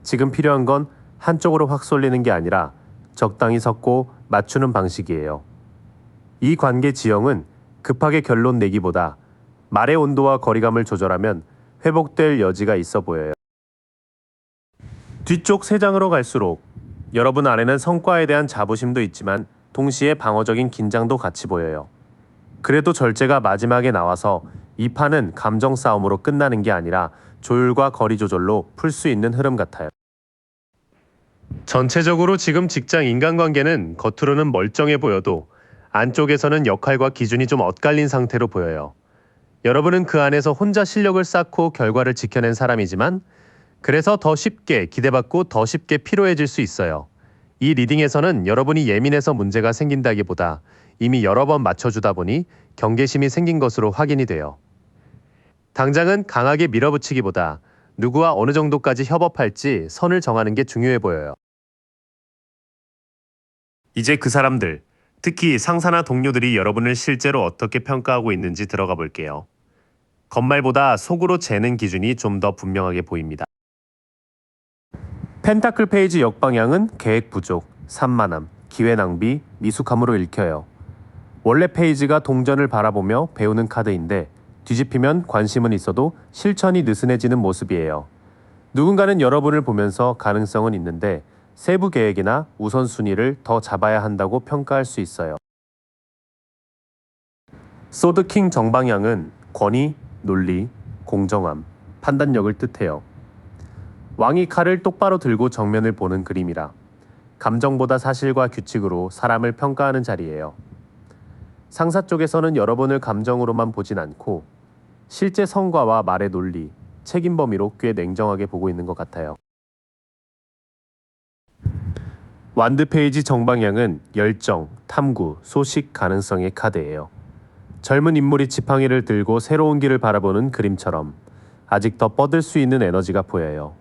지금 필요한 건 한쪽으로 확 쏠리는 게 아니라 적당히 섞고 맞추는 방식이에요. 이 관계 지형은 급하게 결론 내기보다 말의 온도와 거리감을 조절하면 회복될 여지가 있어 보여요. 뒤쪽 3장으로 갈수록 여러분 안에는 성과에 대한 자부심도 있지만 동시에 방어적인 긴장도 같이 보여요. 그래도 절제가 마지막에 나와서 이 판은 감정 싸움으로 끝나는 게 아니라 조율과 거리 조절로 풀 수 있는 흐름 같아요. 전체적으로 지금 직장 인간관계는 겉으로는 멀쩡해 보여도 안쪽에서는 역할과 기준이 좀 엇갈린 상태로 보여요. 여러분은 그 안에서 혼자 실력을 쌓고 결과를 지켜낸 사람이지만 그래서 더 쉽게 기대받고 더 쉽게 피로해질 수 있어요. 이 리딩에서는 여러분이 예민해서 문제가 생긴다기보다 이미 여러 번 맞춰주다 보니 경계심이 생긴 것으로 확인이 돼요. 당장은 강하게 밀어붙이기보다 누구와 어느 정도까지 협업할지 선을 정하는 게 중요해 보여요. 이제 그 사람들, 특히 상사나 동료들이 여러분을 실제로 어떻게 평가하고 있는지 들어가 볼게요. 겉말보다 속으로 재는 기준이 좀 더 분명하게 보입니다. 펜타클 페이지 역방향은 계획 부족, 산만함, 기회 낭비, 미숙함으로 읽혀요. 원래 페이지가 동전을 바라보며 배우는 카드인데 뒤집히면 관심은 있어도 실천이 느슨해지는 모습이에요. 누군가는 여러분을 보면서 가능성은 있는데 세부 계획이나 우선순위를 더 잡아야 한다고 평가할 수 있어요. 소드킹 정방향은 권위, 논리, 공정함, 판단력을 뜻해요. 왕이 칼을 똑바로 들고 정면을 보는 그림이라 감정보다 사실과 규칙으로 사람을 평가하는 자리예요. 상사 쪽에서는 여러분을 감정으로만 보진 않고 실제 성과와 말의 논리, 책임 범위로 꽤 냉정하게 보고 있는 것 같아요. 완드 페이지 정방향은 열정, 탐구, 소식 가능성의 카드예요. 젊은 인물이 지팡이를 들고 새로운 길을 바라보는 그림처럼 아직 더 뻗을 수 있는 에너지가 보여요.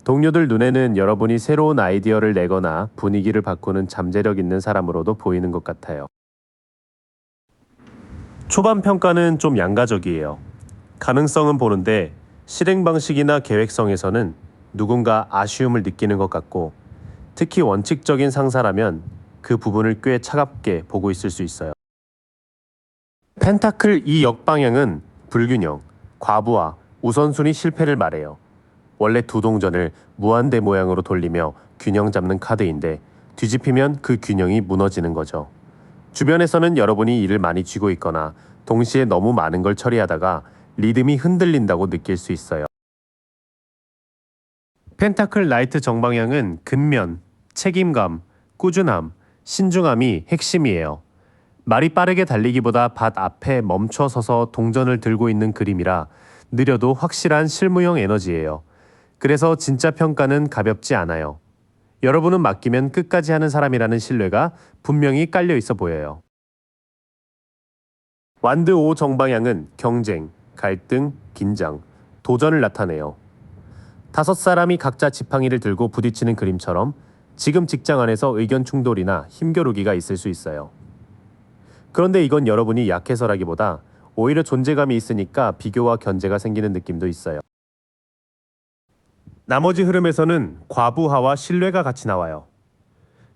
동료들 눈에는 여러분이 새로운 아이디어를 내거나 분위기를 바꾸는 잠재력 있는 사람으로도 보이는 것 같아요. 초반 평가는 좀 양가적이에요. 가능성은 보는데 실행 방식이나 계획성에서는 누군가 아쉬움을 느끼는 것 같고 특히 원칙적인 상사라면 그 부분을 꽤 차갑게 보고 있을 수 있어요. 펜타클 이 역방향은 불균형, 과부하, 우선순위 실패를 말해요. 원래 두 동전을 무한대 모양으로 돌리며 균형 잡는 카드인데 뒤집히면 그 균형이 무너지는 거죠. 주변에서는 여러분이 일을 많이 쥐고 있거나 동시에 너무 많은 걸 처리하다가 리듬이 흔들린다고 느낄 수 있어요. 펜타클 라이트 정방향은 근면, 책임감, 꾸준함, 신중함이 핵심이에요. 말이 빠르게 달리기보다 밭 앞에 멈춰 서서 동전을 들고 있는 그림이라 느려도 확실한 실무형 에너지예요. 그래서 진짜 평가는 가볍지 않아요. 여러분은 맡기면 끝까지 하는 사람이라는 신뢰가 분명히 깔려 있어 보여요. 완드 5 정방향은 경쟁, 갈등, 긴장, 도전을 나타내요. 5사람이 각자 지팡이를 들고 부딪히는 그림처럼 지금 직장 안에서 의견 충돌이나 힘겨루기가 있을 수 있어요. 그런데 이건 여러분이 약해서라기보다 오히려 존재감이 있으니까 비교와 견제가 생기는 느낌도 있어요. 나머지 흐름에서는 과부하와 신뢰가 같이 나와요.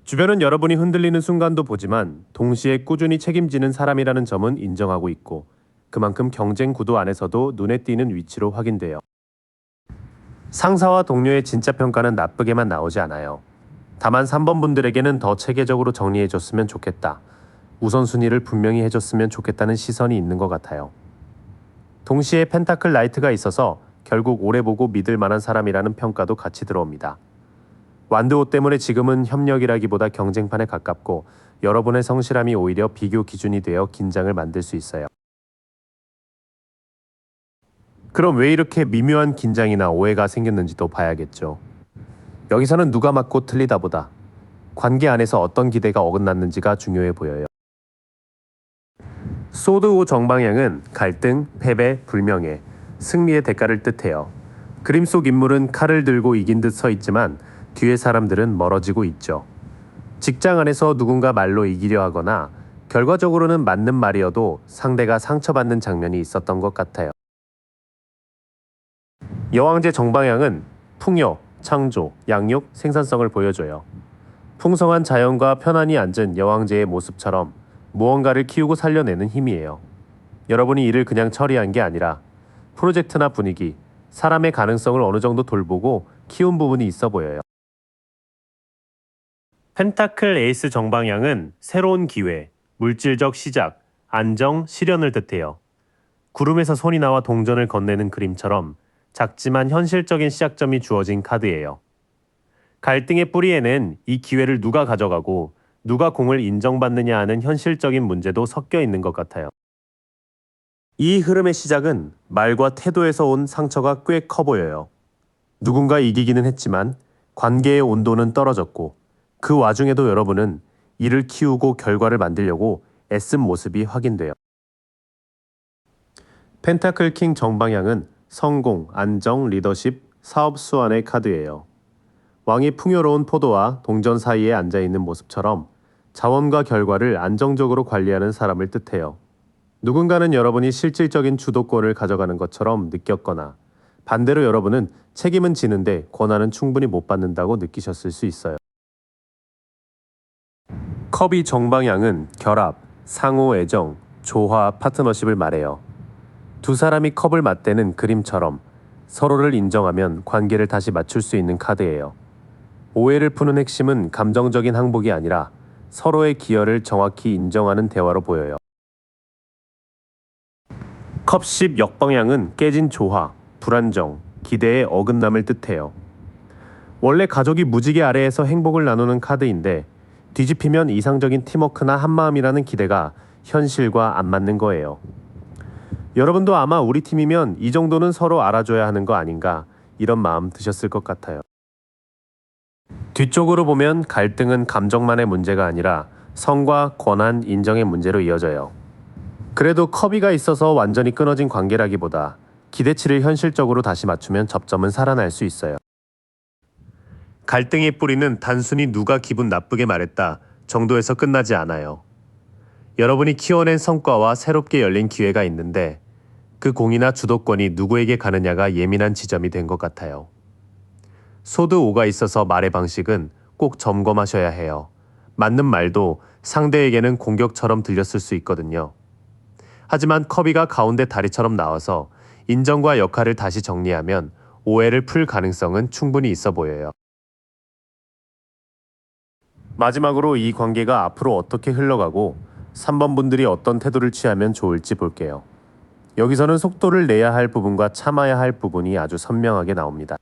주변은 여러분이 흔들리는 순간도 보지만 동시에 꾸준히 책임지는 사람이라는 점은 인정하고 있고 그만큼 경쟁 구도 안에서도 눈에 띄는 위치로 확인돼요. 상사와 동료의 진짜 평가는 나쁘게만 나오지 않아요. 다만 3번 분들에게는 더 체계적으로 정리해줬으면 좋겠다. 우선순위를 분명히 해줬으면 좋겠다는 시선이 있는 것 같아요. 동시에 펜타클 라이트가 있어서 결국 오래 보고 믿을 만한 사람이라는 평가도 같이 들어옵니다. 완드오 때문에 지금은 협력이라기보다 경쟁판에 가깝고 여러분의 성실함이 오히려 비교 기준이 되어 긴장을 만들 수 있어요. 그럼 왜 이렇게 미묘한 긴장이나 오해가 생겼는지도 봐야겠죠. 여기서는 누가 맞고 틀리다보다 관계 안에서 어떤 기대가 어긋났는지가 중요해 보여요. 소드 오 정방향은 갈등, 패배, 불명예, 승리의 대가를 뜻해요. 그림 속 인물은 칼을 들고 이긴 듯 서 있지만 뒤의 사람들은 멀어지고 있죠. 직장 안에서 누군가 말로 이기려 하거나 결과적으로는 맞는 말이어도 상대가 상처받는 장면이 있었던 것 같아요. 여왕제 정방향은 풍요, 창조, 양육, 생산성을 보여줘요. 풍성한 자연과 편안히 앉은 여왕제의 모습처럼 무언가를 키우고 살려내는 힘이에요. 여러분이 일을 그냥 처리한 게 아니라 프로젝트나 분위기, 사람의 가능성을 어느 정도 돌보고 키운 부분이 있어 보여요. 펜타클 에이스 정방향은 새로운 기회, 물질적 시작, 안정, 실현을 뜻해요. 구름에서 손이 나와 동전을 건네는 그림처럼 작지만 현실적인 시작점이 주어진 카드예요. 갈등의 뿌리에는 이 기회를 누가 가져가고 누가 공을 인정받느냐 하는 현실적인 문제도 섞여 있는 것 같아요. 이 흐름의 시작은 말과 태도에서 온 상처가 꽤 커 보여요. 누군가 이기기는 했지만 관계의 온도는 떨어졌고 그 와중에도 여러분은 이를 키우고 결과를 만들려고 애쓴 모습이 확인돼요. 펜타클 킹 정방향은 성공, 안정, 리더십, 사업 수완의 카드예요. 왕이 풍요로운 포도와 동전 사이에 앉아있는 모습처럼 자원과 결과를 안정적으로 관리하는 사람을 뜻해요. 누군가는 여러분이 실질적인 주도권을 가져가는 것처럼 느꼈거나 반대로 여러분은 책임은 지는데 권한은 충분히 못 받는다고 느끼셨을 수 있어요. 컵이 정방향은 결합, 상호 애정, 조화, 파트너십을 말해요. 두 사람이 컵을 맞대는 그림처럼 서로를 인정하면 관계를 다시 맞출 수 있는 카드예요. 오해를 푸는 핵심은 감정적인 항복이 아니라 서로의 기여를 정확히 인정하는 대화로 보여요. 컵 10 역방향은 깨진 조화, 불안정, 기대의 어긋남을 뜻해요. 원래 가족이 무지개 아래에서 행복을 나누는 카드인데 뒤집히면 이상적인 팀워크나 한마음이라는 기대가 현실과 안 맞는 거예요. 여러분도 아마 우리 팀이면 이 정도는 서로 알아줘야 하는 거 아닌가 이런 마음 드셨을 것 같아요. 뒤쪽으로 보면 갈등은 감정만의 문제가 아니라 성과 권한, 인정의 문제로 이어져요. 그래도 커비가 있어서 완전히 끊어진 관계라기보다 기대치를 현실적으로 다시 맞추면 접점은 살아날 수 있어요. 갈등의 뿌리는 단순히 누가 기분 나쁘게 말했다 정도에서 끝나지 않아요. 여러분이 키워낸 성과와 새롭게 열린 기회가 있는데 그 공이나 주도권이 누구에게 가느냐가 예민한 지점이 된 것 같아요. 소드 5가 있어서 말의 방식은 꼭 점검하셔야 해요. 맞는 말도 상대에게는 공격처럼 들렸을 수 있거든요. 하지만 커비가 가운데 다리처럼 나와서 인정과 역할을 다시 정리하면 오해를 풀 가능성은 충분히 있어 보여요. 마지막으로 이 관계가 앞으로 어떻게 흘러가고 3번 분들이 어떤 태도를 취하면 좋을지 볼게요. 여기서는 속도를 내야 할 부분과 참아야 할 부분이 아주 선명하게 나옵니다.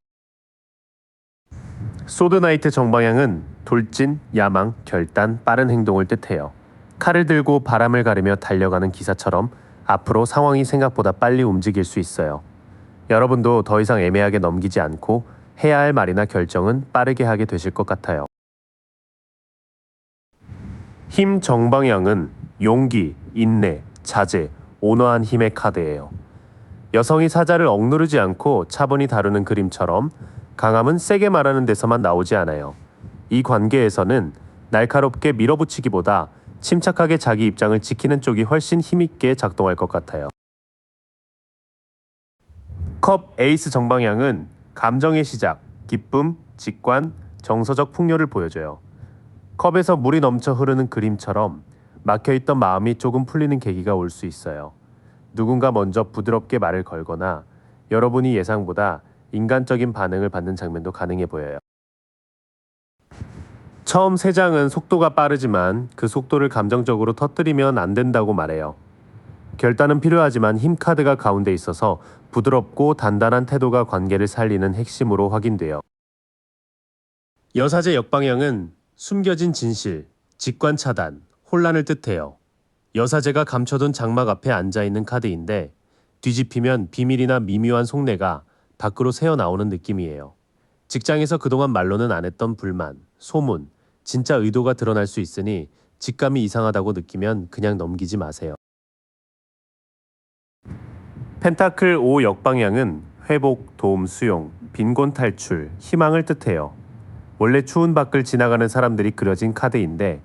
소드나이트 정방향은 돌진, 야망, 결단, 빠른 행동을 뜻해요. 칼을 들고 바람을 가르며 달려가는 기사처럼 앞으로 상황이 생각보다 빨리 움직일 수 있어요. 여러분도 더 이상 애매하게 넘기지 않고 해야 할 말이나 결정은 빠르게 하게 되실 것 같아요. 힘 정방향은 용기, 인내, 자제, 온화한 힘의 카드예요. 여성이 사자를 억누르지 않고 차분히 다루는 그림처럼 강함은 세게 말하는 데서만 나오지 않아요. 이 관계에서는 날카롭게 밀어붙이기보다 침착하게 자기 입장을 지키는 쪽이 훨씬 힘있게 작동할 것 같아요. 컵 에이스 정방향은 감정의 시작, 기쁨, 직관, 정서적 풍요를 보여줘요. 컵에서 물이 넘쳐 흐르는 그림처럼 막혀있던 마음이 조금 풀리는 계기가 올 수 있어요. 누군가 먼저 부드럽게 말을 걸거나 여러분이 예상보다 인간적인 반응을 받는 장면도 가능해 보여요. 처음 3장은 속도가 빠르지만 그 속도를 감정적으로 터뜨리면 안 된다고 말해요. 결단은 필요하지만 힘 카드가 가운데 있어서 부드럽고 단단한 태도가 관계를 살리는 핵심으로 확인돼요. 여사제 역방향은 숨겨진 진실, 직관 차단, 혼란을 뜻해요. 여사제가 감춰둔 장막 앞에 앉아있는 카드인데 뒤집히면 비밀이나 미묘한 속내가 밖으로 새어나오는 느낌이에요. 직장에서 그동안 말로는 안 했던 불만, 소문, 진짜 의도가 드러날 수 있으니 직감이 이상하다고 느끼면 그냥 넘기지 마세요. 펜타클 5 역방향은 회복, 도움, 수용, 빈곤 탈출, 희망을 뜻해요. 원래 추운 밖을 지나가는 사람들이 그려진 카드인데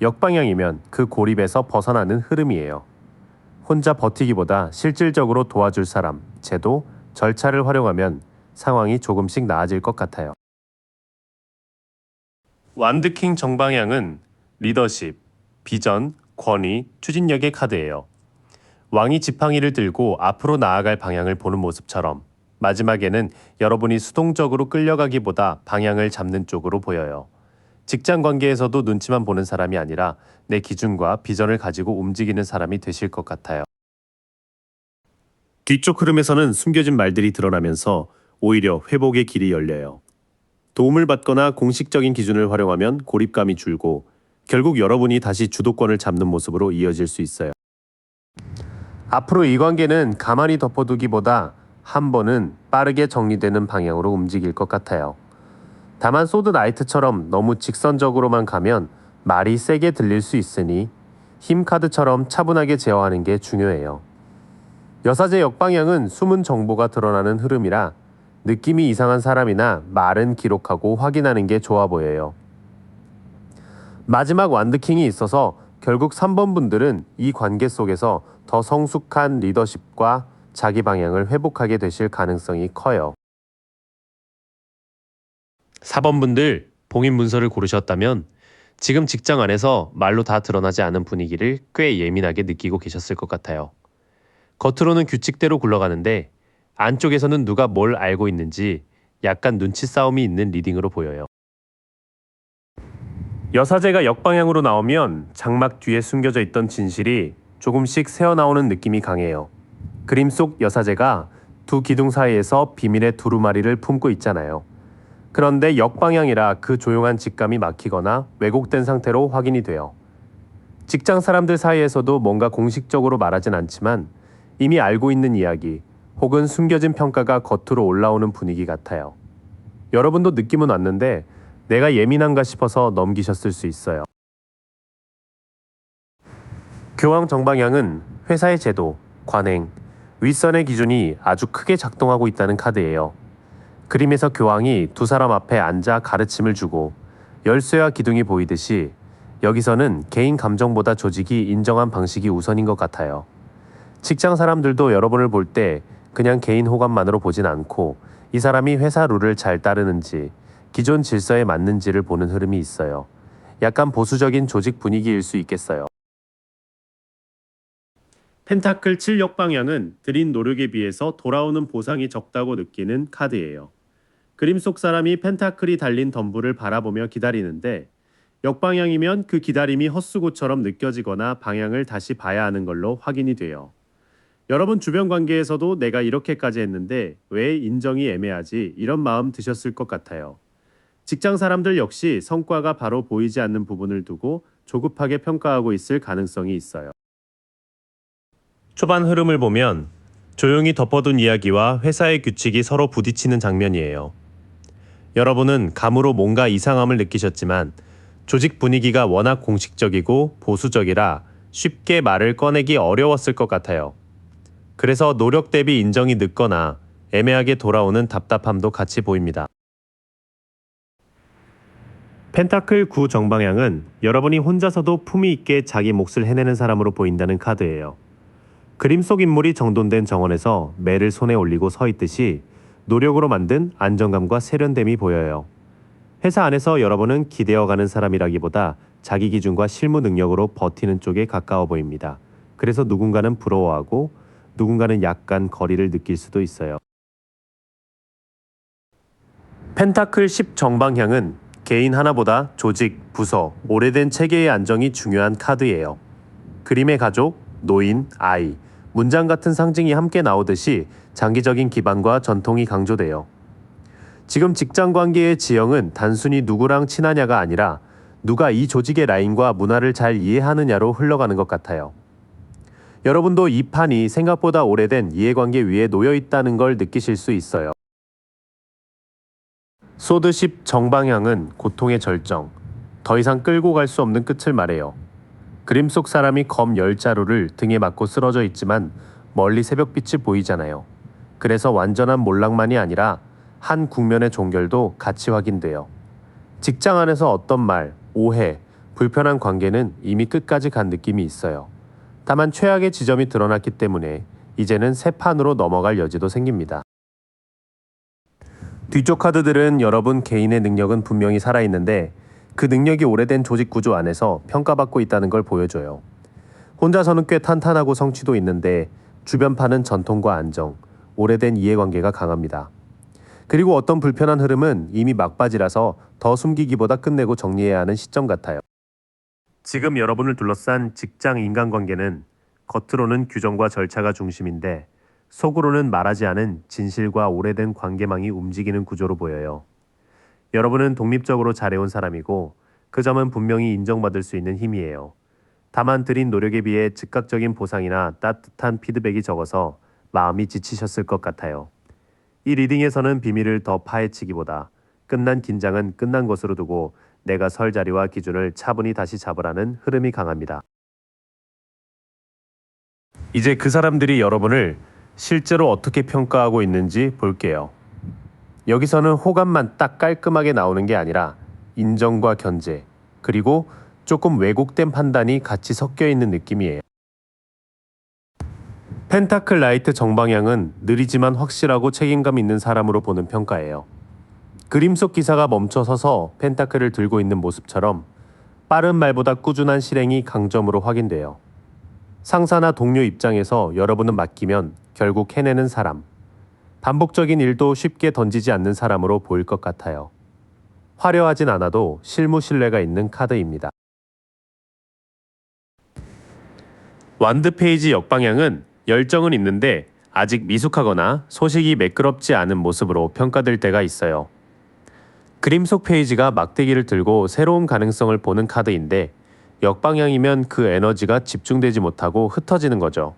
역방향이면 그 고립에서 벗어나는 흐름이에요. 혼자 버티기보다 실질적으로 도와줄 사람, 제도, 절차를 활용하면 상황이 조금씩 나아질 것 같아요. 완드킹 정방향은 리더십, 비전, 권위, 추진력의 카드예요. 왕이 지팡이를 들고 앞으로 나아갈 방향을 보는 모습처럼 마지막에는 여러분이 수동적으로 끌려가기보다 방향을 잡는 쪽으로 보여요. 직장 관계에서도 눈치만 보는 사람이 아니라 내 기준과 비전을 가지고 움직이는 사람이 되실 것 같아요. 뒤쪽 흐름에서는 숨겨진 말들이 드러나면서 오히려 회복의 길이 열려요. 도움을 받거나 공식적인 기준을 활용하면 고립감이 줄고 결국 여러분이 다시 주도권을 잡는 모습으로 이어질 수 있어요. 앞으로 이 관계는 가만히 덮어두기보다 한 번은 빠르게 정리되는 방향으로 움직일 것 같아요. 다만 소드 나이트처럼 너무 직선적으로만 가면 말이 세게 들릴 수 있으니 힘 카드처럼 차분하게 제어하는 게 중요해요. 여사제 역방향은 숨은 정보가 드러나는 흐름이라 느낌이 이상한 사람이나 말은 기록하고 확인하는 게 좋아 보여요. 마지막 완드킹이 있어서 결국 3번 분들은 이 관계 속에서 더 성숙한 리더십과 자기 방향을 회복하게 되실 가능성이 커요. 4번 분들 봉인 문서를 고르셨다면 지금 직장 안에서 말로 다 드러나지 않은 분위기를 꽤 예민하게 느끼고 계셨을 것 같아요. 겉으로는 규칙대로 굴러가는데 안쪽에서는 누가 뭘 알고 있는지 약간 눈치 싸움이 있는 리딩으로 보여요. 여사제가 역방향으로 나오면 장막 뒤에 숨겨져 있던 진실이 조금씩 새어나오는 느낌이 강해요. 그림 속 여사제가 두 기둥 사이에서 비밀의 두루마리를 품고 있잖아요. 그런데 역방향이라 그 조용한 직감이 막히거나 왜곡된 상태로 확인이 돼요. 직장 사람들 사이에서도 뭔가 공식적으로 말하진 않지만 이미 알고 있는 이야기 혹은 숨겨진 평가가 겉으로 올라오는 분위기 같아요. 여러분도 느낌은 왔는데 내가 예민한가 싶어서 넘기셨을 수 있어요. 교황 정방향은 회사의 제도, 관행, 윗선의 기준이 아주 크게 작동하고 있다는 카드예요. 그림에서 교황이 두 사람 앞에 앉아 가르침을 주고 열쇠와 기둥이 보이듯이 여기서는 개인 감정보다 조직이 인정한 방식이 우선인 것 같아요. 직장 사람들도 여러분을 볼 때 그냥 개인 호감만으로 보진 않고 이 사람이 회사 룰을 잘 따르는지 기존 질서에 맞는지를 보는 흐름이 있어요. 약간 보수적인 조직 분위기일 수 있겠어요. 펜타클 7 역방향은 들인 노력에 비해서 돌아오는 보상이 적다고 느끼는 카드예요. 그림 속 사람이 펜타클이 달린 덤불을 바라보며 기다리는데 역방향이면 그 기다림이 헛수고처럼 느껴지거나 방향을 다시 봐야 하는 걸로 확인이 돼요. 여러분 주변 관계에서도 내가 이렇게까지 했는데 왜 인정이 애매하지 이런 마음 드셨을 것 같아요. 직장 사람들 역시 성과가 바로 보이지 않는 부분을 두고 조급하게 평가하고 있을 가능성이 있어요. 초반 흐름을 보면 조용히 덮어둔 이야기와 회사의 규칙이 서로 부딪히는 장면이에요. 여러분은 감으로 뭔가 이상함을 느끼셨지만 조직 분위기가 워낙 공식적이고 보수적이라 쉽게 말을 꺼내기 어려웠을 것 같아요. 그래서 노력 대비 인정이 늦거나 애매하게 돌아오는 답답함도 같이 보입니다. 펜타클 9 정방향은 여러분이 혼자서도 품위 있게 자기 몫을 해내는 사람으로 보인다는 카드예요. 그림 속 인물이 정돈된 정원에서 매를 손에 올리고 서 있듯이 노력으로 만든 안정감과 세련됨이 보여요. 회사 안에서 여러분은 기대어가는 사람이라기보다 자기 기준과 실무 능력으로 버티는 쪽에 가까워 보입니다. 그래서 누군가는 부러워하고 누군가는 약간 거리를 느낄 수도 있어요. 펜타클 10 정방향은 개인 하나보다 조직, 부서, 오래된 체계의 안정이 중요한 카드예요. 그림의 가족, 노인, 아이, 문장 같은 상징이 함께 나오듯이 장기적인 기반과 전통이 강조돼요. 지금 직장 관계의 지형은 단순히 누구랑 친하냐가 아니라 누가 이 조직의 라인과 문화를 잘 이해하느냐로 흘러가는 것 같아요. 여러분도 이 판이 생각보다 오래된 이해관계 위에 놓여 있다는 걸 느끼실 수 있어요. 소드 10 정방향은 고통의 절정, 더 이상 끌고 갈 수 없는 끝을 말해요. 그림 속 사람이 검 10자루를 등에 맞고 쓰러져 있지만 멀리 새벽빛이 보이잖아요. 그래서 완전한 몰락만이 아니라 한 국면의 종결도 같이 확인돼요. 직장 안에서 어떤 말, 오해, 불편한 관계는 이미 끝까지 간 느낌이 있어요. 다만 최악의 지점이 드러났기 때문에 이제는 새 판으로 넘어갈 여지도 생깁니다. 뒤쪽 카드들은 여러분 개인의 능력은 분명히 살아있는데 그 능력이 오래된 조직 구조 안에서 평가받고 있다는 걸 보여줘요. 혼자서는 꽤 탄탄하고 성취도 있는데 주변판은 전통과 안정, 오래된 이해관계가 강합니다. 그리고 어떤 불편한 흐름은 이미 막바지라서 더 숨기기보다 끝내고 정리해야 하는 시점 같아요. 지금 여러분을 둘러싼 직장 인간관계는 겉으로는 규정과 절차가 중심인데 속으로는 말하지 않은 진실과 오래된 관계망이 움직이는 구조로 보여요. 여러분은 독립적으로 잘해온 사람이고 그 점은 분명히 인정받을 수 있는 힘이에요. 다만 들인 노력에 비해 즉각적인 보상이나 따뜻한 피드백이 적어서 마음이 지치셨을 것 같아요. 이 리딩에서는 비밀을 더 파헤치기보다 끝난 긴장은 끝난 것으로 두고 내가 설 자리와 기준을 차분히 다시 잡으라는 흐름이 강합니다. 이제 그 사람들이 여러분을 실제로 어떻게 평가하고 있는지 볼게요. 여기서는 호감만 딱 깔끔하게 나오는 게 아니라 인정과 견제, 그리고 조금 왜곡된 판단이 같이 섞여 있는 느낌이에요. 펜타클 라이트 정방향은 느리지만 확실하고 책임감 있는 사람으로 보는 평가예요. 그림 속 기사가 멈춰서서 펜타클을 들고 있는 모습처럼 빠른 말보다 꾸준한 실행이 강점으로 확인돼요. 상사나 동료 입장에서 여러분은 맡기면 결국 해내는 사람, 반복적인 일도 쉽게 던지지 않는 사람으로 보일 것 같아요. 화려하진 않아도 실무 신뢰가 있는 카드입니다. 완드 페이지 역방향은 열정은 있는데 아직 미숙하거나 소식이 매끄럽지 않은 모습으로 평가될 때가 있어요. 그림 속 페이지가 막대기를 들고 새로운 가능성을 보는 카드인데 역방향이면 그 에너지가 집중되지 못하고 흩어지는 거죠.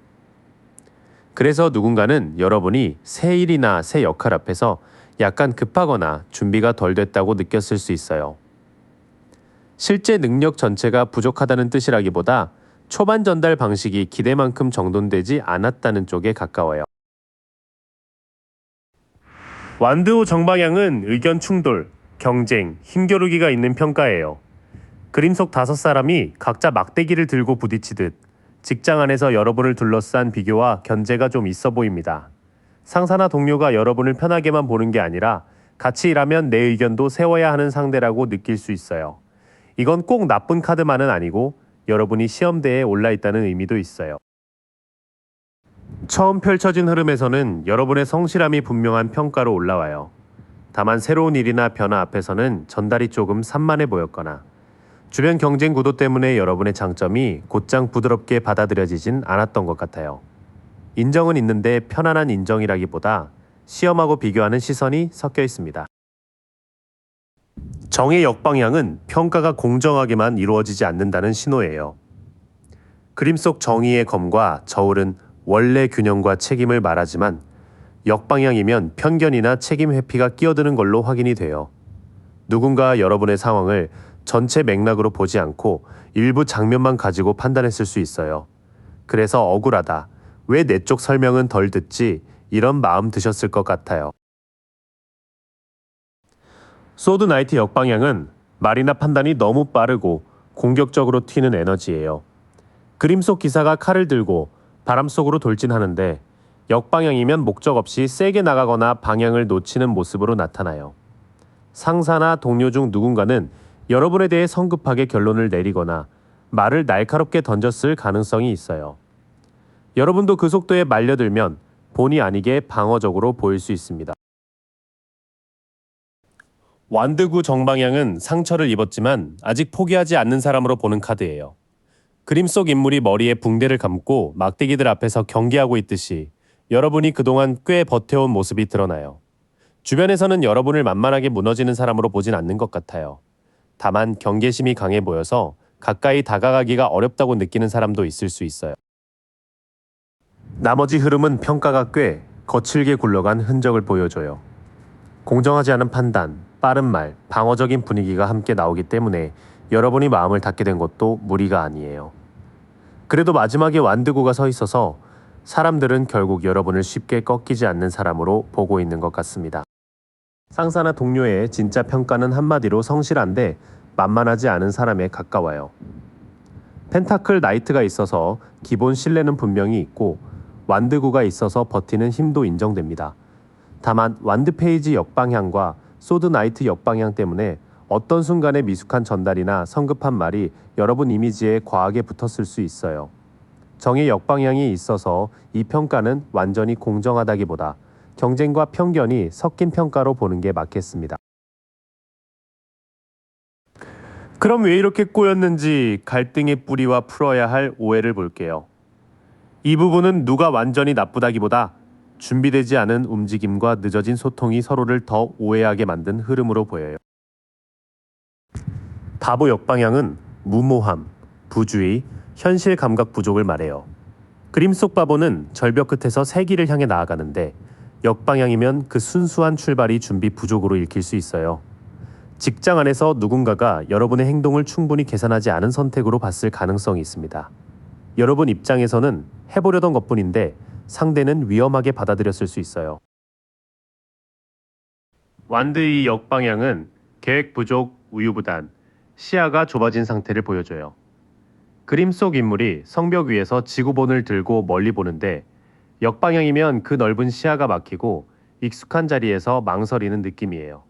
그래서 누군가는 여러분이 새 일이나 새 역할 앞에서 약간 급하거나 준비가 덜 됐다고 느꼈을 수 있어요. 실제 능력 전체가 부족하다는 뜻이라기보다 초반 전달 방식이 기대만큼 정돈되지 않았다는 쪽에 가까워요. 완드5 정방향은 의견 충돌, 경쟁, 힘겨루기가 있는 평가예요. 그림 속 5사람이 각자 막대기를 들고 부딪히듯 직장 안에서 여러분을 둘러싼 비교와 견제가 좀 있어 보입니다. 상사나 동료가 여러분을 편하게만 보는 게 아니라 같이 일하면 내 의견도 세워야 하는 상대라고 느낄 수 있어요. 이건 꼭 나쁜 카드만은 아니고 여러분이 시험대에 올라 있다는 의미도 있어요. 처음 펼쳐진 흐름에서는 여러분의 성실함이 분명한 평가로 올라와요. 다만 새로운 일이나 변화 앞에서는 전달이 조금 산만해 보였거나 주변 경쟁 구도 때문에 여러분의 장점이 곧장 부드럽게 받아들여지진 않았던 것 같아요. 인정은 있는데 편안한 인정이라기보다 시험하고 비교하는 시선이 섞여 있습니다. 정의 역방향은 평가가 공정하게만 이루어지지 않는다는 신호예요. 그림 속 정의의 검과 저울은 원래 균형과 책임을 말하지만 역방향이면 편견이나 책임 회피가 끼어드는 걸로 확인이 돼요. 누군가 여러분의 상황을 전체 맥락으로 보지 않고 일부 장면만 가지고 판단했을 수 있어요. 그래서 억울하다, 왜 내 쪽 설명은 덜 듣지? 이런 마음 드셨을 것 같아요. 소드 나이트 역방향은 말이나 판단이 너무 빠르고 공격적으로 튀는 에너지예요. 그림 속 기사가 칼을 들고 바람 속으로 돌진하는데 역방향이면 목적 없이 세게 나가거나 방향을 놓치는 모습으로 나타나요. 상사나 동료 중 누군가는 여러분에 대해 성급하게 결론을 내리거나 말을 날카롭게 던졌을 가능성이 있어요. 여러분도 그 속도에 말려들면 본의 아니게 방어적으로 보일 수 있습니다. 완드구 정방향은 상처를 입었지만 아직 포기하지 않는 사람으로 보는 카드예요. 그림 속 인물이 머리에 붕대를 감고 막대기들 앞에서 경계하고 있듯이 여러분이 그동안 꽤 버텨온 모습이 드러나요. 주변에서는 여러분을 만만하게 무너지는 사람으로 보진 않는 것 같아요. 다만 경계심이 강해 보여서 가까이 다가가기가 어렵다고 느끼는 사람도 있을 수 있어요. 나머지 흐름은 평가가 꽤 거칠게 굴러간 흔적을 보여줘요. 공정하지 않은 판단, 빠른 말, 방어적인 분위기가 함께 나오기 때문에 여러분이 마음을 닫게 된 것도 무리가 아니에요. 그래도 마지막에 완드구가 서 있어서 사람들은 결국 여러분을 쉽게 꺾이지 않는 사람으로 보고 있는 것 같습니다. 상사나 동료의 진짜 평가는 한마디로 성실한데 만만하지 않은 사람에 가까워요. 펜타클 나이트가 있어서 기본 신뢰는 분명히 있고 완드구가 있어서 버티는 힘도 인정됩니다. 다만 완드 페이지 역방향과 소드 나이트 역방향 때문에 어떤 순간에 미숙한 전달이나 성급한 말이 여러분 이미지에 과하게 붙었을 수 있어요. 정의 역방향이 있어서 이 평가는 완전히 공정하다기보다 경쟁과 편견이 섞인 평가로 보는 게 맞겠습니다. 그럼 왜 이렇게 꼬였는지 갈등의 뿌리와 풀어야 할 오해를 볼게요. 이 부분은 누가 완전히 나쁘다기보다 준비되지 않은 움직임과 늦어진 소통이 서로를 더 오해하게 만든 흐름으로 보여요. 바보 역방향은 무모함, 부주의, 현실 감각 부족을 말해요. 그림 속 바보는 절벽 끝에서 새 길을 향해 나아가는데 역방향이면 그 순수한 출발이 준비 부족으로 읽힐 수 있어요. 직장 안에서 누군가가 여러분의 행동을 충분히 계산하지 않은 선택으로 봤을 가능성이 있습니다. 여러분 입장에서는 해보려던 것뿐인데 상대는 위험하게 받아들였을 수 있어요. 완드의 역방향은 계획 부족, 우유부단, 시야가 좁아진 상태를 보여줘요. 그림 속 인물이 성벽 위에서 지구본을 들고 멀리 보는데 역방향이면 그 넓은 시야가 막히고 익숙한 자리에서 망설이는 느낌이에요.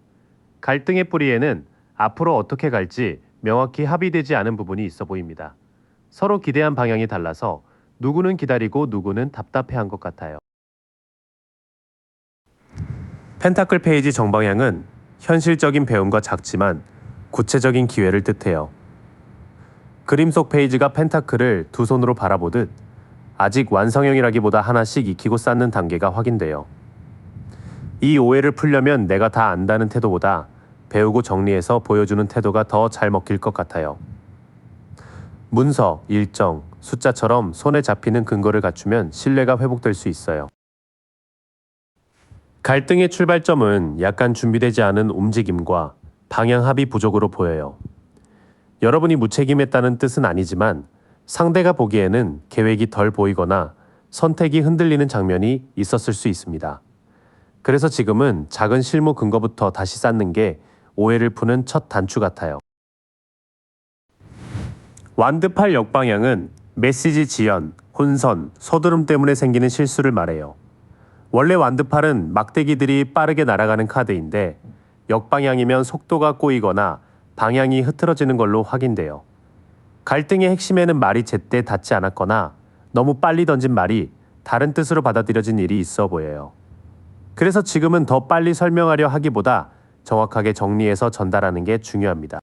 갈등의 뿌리에는 앞으로 어떻게 갈지 명확히 합의되지 않은 부분이 있어 보입니다. 서로 기대한 방향이 달라서 누구는 기다리고 누구는 답답해한 것 같아요. 펜타클 페이지 정방향은 현실적인 배움과 작지만 구체적인 기회를 뜻해요. 그림 속 페이지가 펜타클을 두 손으로 바라보듯 아직 완성형이라기보다 하나씩 익히고 쌓는 단계가 확인돼요. 이 오해를 풀려면 내가 다 안다는 태도보다 배우고 정리해서 보여주는 태도가 더 잘 먹힐 것 같아요. 문서, 일정, 숫자처럼 손에 잡히는 근거를 갖추면 신뢰가 회복될 수 있어요. 갈등의 출발점은 약간 준비되지 않은 움직임과 방향 합의 부족으로 보여요. 여러분이 무책임했다는 뜻은 아니지만 상대가 보기에는 계획이 덜 보이거나 선택이 흔들리는 장면이 있었을 수 있습니다. 그래서 지금은 작은 실무 근거부터 다시 쌓는 게 오해를 푸는 첫 단추 같아요. 완드8 역방향은 메시지 지연, 혼선, 서두름 때문에 생기는 실수를 말해요. 원래 완드8은 막대기들이 빠르게 날아가는 카드인데 역방향이면 속도가 꼬이거나 방향이 흐트러지는 걸로 확인돼요. 갈등의 핵심에는 말이 제때 닿지 않았거나 너무 빨리 던진 말이 다른 뜻으로 받아들여진 일이 있어 보여요. 그래서 지금은 더 빨리 설명하려 하기보다 정확하게 정리해서 전달하는 게 중요합니다.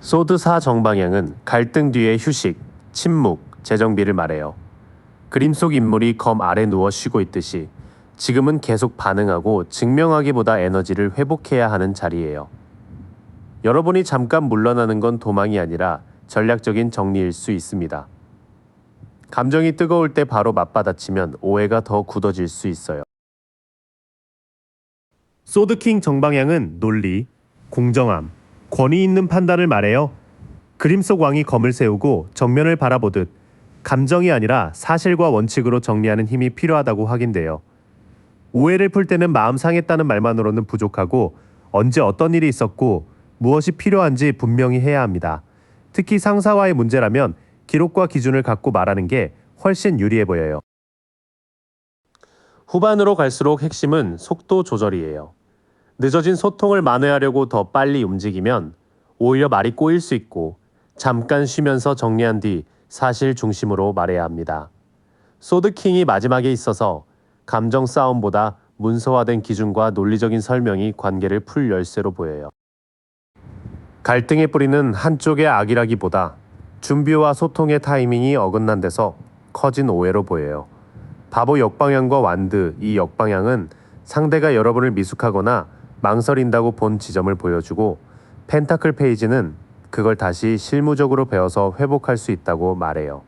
소드 4 정방향은 갈등 뒤의 휴식, 침묵, 재정비를 말해요. 그림 속 인물이 검 아래 누워 쉬고 있듯이 지금은 계속 반응하고 증명하기보다 에너지를 회복해야 하는 자리예요. 여러분이 잠깐 물러나는 건 도망이 아니라 전략적인 정리일 수 있습니다. 감정이 뜨거울 때 바로 맞받아치면 오해가 더 굳어질 수 있어요. 소드킹 정방향은 논리, 공정함, 권위 있는 판단을 말해요. 그림 속 왕이 검을 세우고 정면을 바라보듯 감정이 아니라 사실과 원칙으로 정리하는 힘이 필요하다고 확인돼요. 오해를 풀 때는 마음 상했다는 말만으로는 부족하고 언제 어떤 일이 있었고 무엇이 필요한지 분명히 해야 합니다. 특히 상사와의 문제라면 기록과 기준을 갖고 말하는 게 훨씬 유리해 보여요. 후반으로 갈수록 핵심은 속도 조절이에요. 늦어진 소통을 만회하려고 더 빨리 움직이면 오히려 말이 꼬일 수 있고 잠깐 쉬면서 정리한 뒤 사실 중심으로 말해야 합니다. 소드킹이 마지막에 있어서 감정 싸움보다 문서화된 기준과 논리적인 설명이 관계를 풀 열쇠로 보여요. 갈등의 뿌리는 한쪽의 악이라기보다 준비와 소통의 타이밍이 어긋난 데서 커진 오해로 보여요. 바보 역방향과 완드 이 역방향은 상대가 여러분을 미숙하거나 망설인다고 본 지점을 보여주고, 펜타클 페이지는 그걸 다시 실무적으로 배워서 회복할 수 있다고 말해요.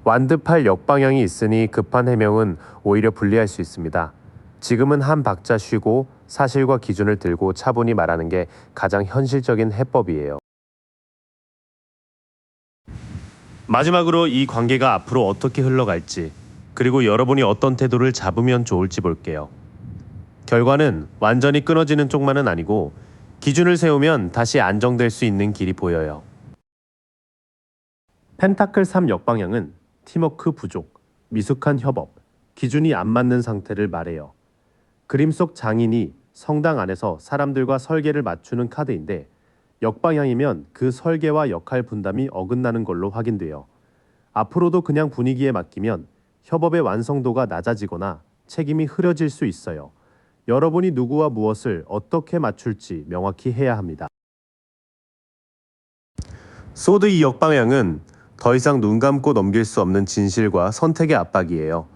완드 8 역방향이 있으니 급한 해명은 오히려 불리할 수 있습니다. 지금은 한 박자 쉬고 사실과 기준을 들고 차분히 말하는 게 가장 현실적인 해법이에요. 마지막으로 이 관계가 앞으로 어떻게 흘러갈지, 그리고 여러분이 어떤 태도를 잡으면 좋을지 볼게요. 결과는 완전히 끊어지는 쪽만은 아니고 기준을 세우면 다시 안정될 수 있는 길이 보여요. 펜타클 3 역방향은 팀워크 부족, 미숙한 협업, 기준이 안 맞는 상태를 말해요. 그림 속 장인이 성당 안에서 사람들과 설계를 맞추는 카드인데, 역방향이면 그 설계와 역할 분담이 어긋나는 걸로 확인돼요. 앞으로도 그냥 분위기에 맡기면 협업의 완성도가 낮아지거나 책임이 흐려질 수 있어요. 여러분이 누구와 무엇을 어떻게 맞출지 명확히 해야 합니다. 소드 2 역방향은 더 이상 눈 감고 넘길 수 없는 진실과 선택의 압박이에요.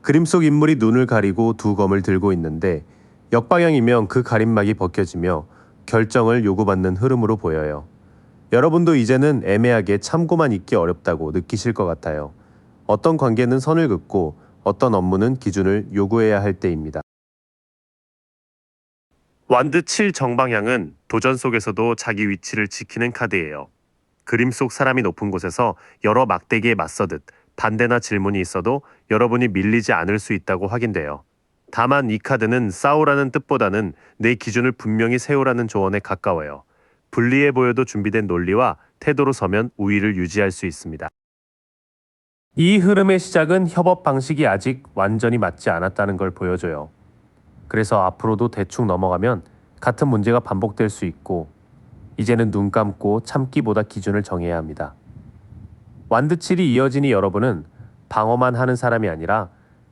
그림 속 인물이 눈을 가리고 두 검을 들고 있는데, 역방향이면 그 가림막이 벗겨지며 결정을 요구받는 흐름으로 보여요. 여러분도 이제는 애매하게 참고만 있기 어렵다고 느끼실 것 같아요. 어떤 관계는 선을 긋고 어떤 업무는 기준을 요구해야 할 때입니다. 완드 7 정방향은 도전 속에서도 자기 위치를 지키는 카드예요. 그림 속 사람이 높은 곳에서 여러 막대기에 맞서듯 반대나 질문이 있어도 여러분이 밀리지 않을 수 있다고 확인돼요. 다만 이 카드는 싸우라는 뜻보다는 내 기준을 분명히 세우라는 조언에 가까워요. 불리해 보여도 준비된 논리와 태도로 서면 우위를 유지할 수 있습니다. 이 흐름의 시작은 협업 방식이 아직 완전히 맞지 않았다는 걸 보여줘요. 그래서 앞으로도 대충 넘어가면 같은 문제가 반복될 수 있고, 이제는 눈 감고 참기보다 기준을 정해야 합니다. 완드 7이 이어지니 여러분은 방어만 하는 사람이 아니라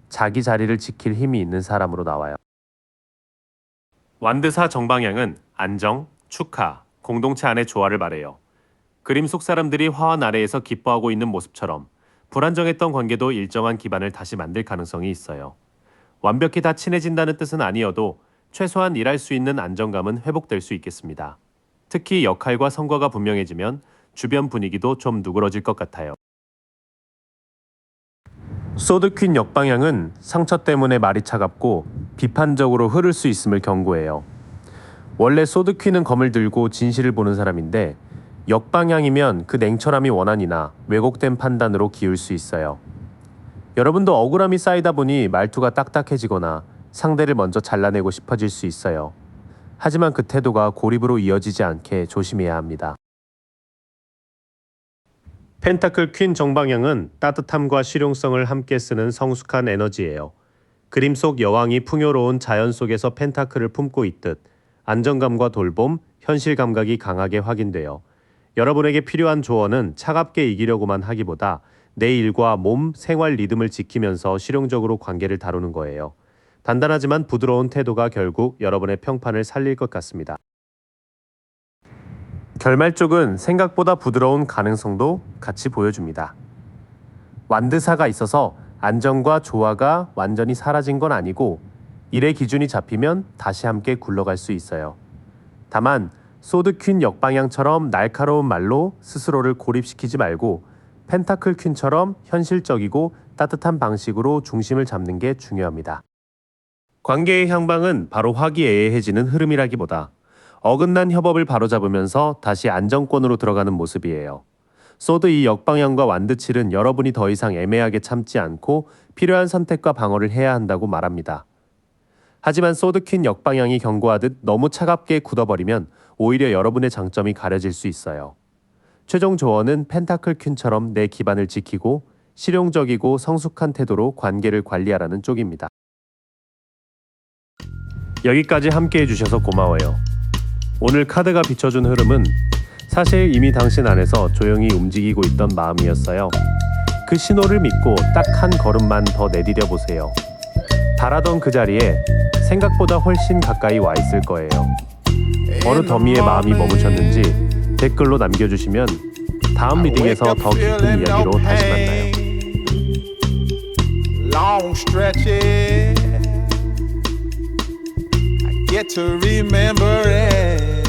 자기 자리를 지킬 힘이 있는 사람으로 나와요. 완드 4 정방향은 안정, 축하, 공동체 안의 조화를 말해요. 그림 속 사람들이 화환 아래에서 기뻐하고 있는 모습처럼 불안정했던 관계도 일정한 기반을 다시 만들 가능성이 있어요. 완벽히 다 친해진다는 뜻은 아니어도 최소한 일할 수 있는 안정감은 회복될 수 있겠습니다. 특히 역할과 성과가 분명해지면 주변 분위기도 좀 누그러질 것 같아요. 소드 퀸 역방향은 상처 때문에 말이 차갑고 비판적으로 흐를 수 있음을 경고해요. 원래 소드 퀸은 검을 들고 진실을 보는 사람인데, 역방향이면 그 냉철함이 원한이나 왜곡된 판단으로 기울 수 있어요. 여러분도 억울함이 쌓이다 보니 말투가 딱딱해지거나 상대를 먼저 잘라내고 싶어질 수 있어요. 하지만 그 태도가 고립으로 이어지지 않게 조심해야 합니다. 펜타클 퀸 정방향은 따뜻함과 실용성을 함께 쓰는 성숙한 에너지예요. 그림 속 여왕이 풍요로운 자연 속에서 펜타클을 품고 있듯 안정감과 돌봄, 현실 감각이 강하게 확인돼요. 여러분에게 필요한 조언은 차갑게 이기려고만 하기보다 내 일과 몸, 생활 리듬을 지키면서 실용적으로 관계를 다루는 거예요. 단단하지만 부드러운 태도가 결국 여러분의 평판을 살릴 것 같습니다. 결말 쪽은 생각보다 부드러운 가능성도 같이 보여줍니다. 완드사가 있어서 안정과 조화가 완전히 사라진 건 아니고, 일의 기준이 잡히면 다시 함께 굴러갈 수 있어요. 다만 소드 퀸 역방향처럼 날카로운 말로 스스로를 고립시키지 말고 펜타클 퀸처럼 현실적이고 따뜻한 방식으로 중심을 잡는 게 중요합니다. 관계의 향방은 바로 화기애애해지는 흐름이라기보다 어긋난 협업을 바로잡으면서 다시 안정권으로 들어가는 모습이에요. 소드 이 역방향과 완드칠은 여러분이 더 이상 애매하게 참지 않고 필요한 선택과 방어를 해야 한다고 말합니다. 하지만 소드퀸 역방향이 경고하듯 너무 차갑게 굳어버리면 오히려 여러분의 장점이 가려질 수 있어요. 최종 조언은 펜타클 퀸처럼 내 기반을 지키고 실용적이고 성숙한 태도로 관계를 관리하라는 쪽입니다. 여기까지 함께 해주셔서 고마워요. 오늘 카드가 비춰준 흐름은 사실 이미 당신 안에서 조용히 움직이고 있던 마음이었어요. 그 신호를 믿고 딱 한 걸음만 더 내디뎌 보세요. 바라던 그 자리에 생각보다 훨씬 가까이 와 있을 거예요. 어느 더미에 마음이 머무셨는지 댓글로 남겨주시면 다음 리딩에서 더 깊은 이야기로 다시 만나요. Long stretches, I get to remember it.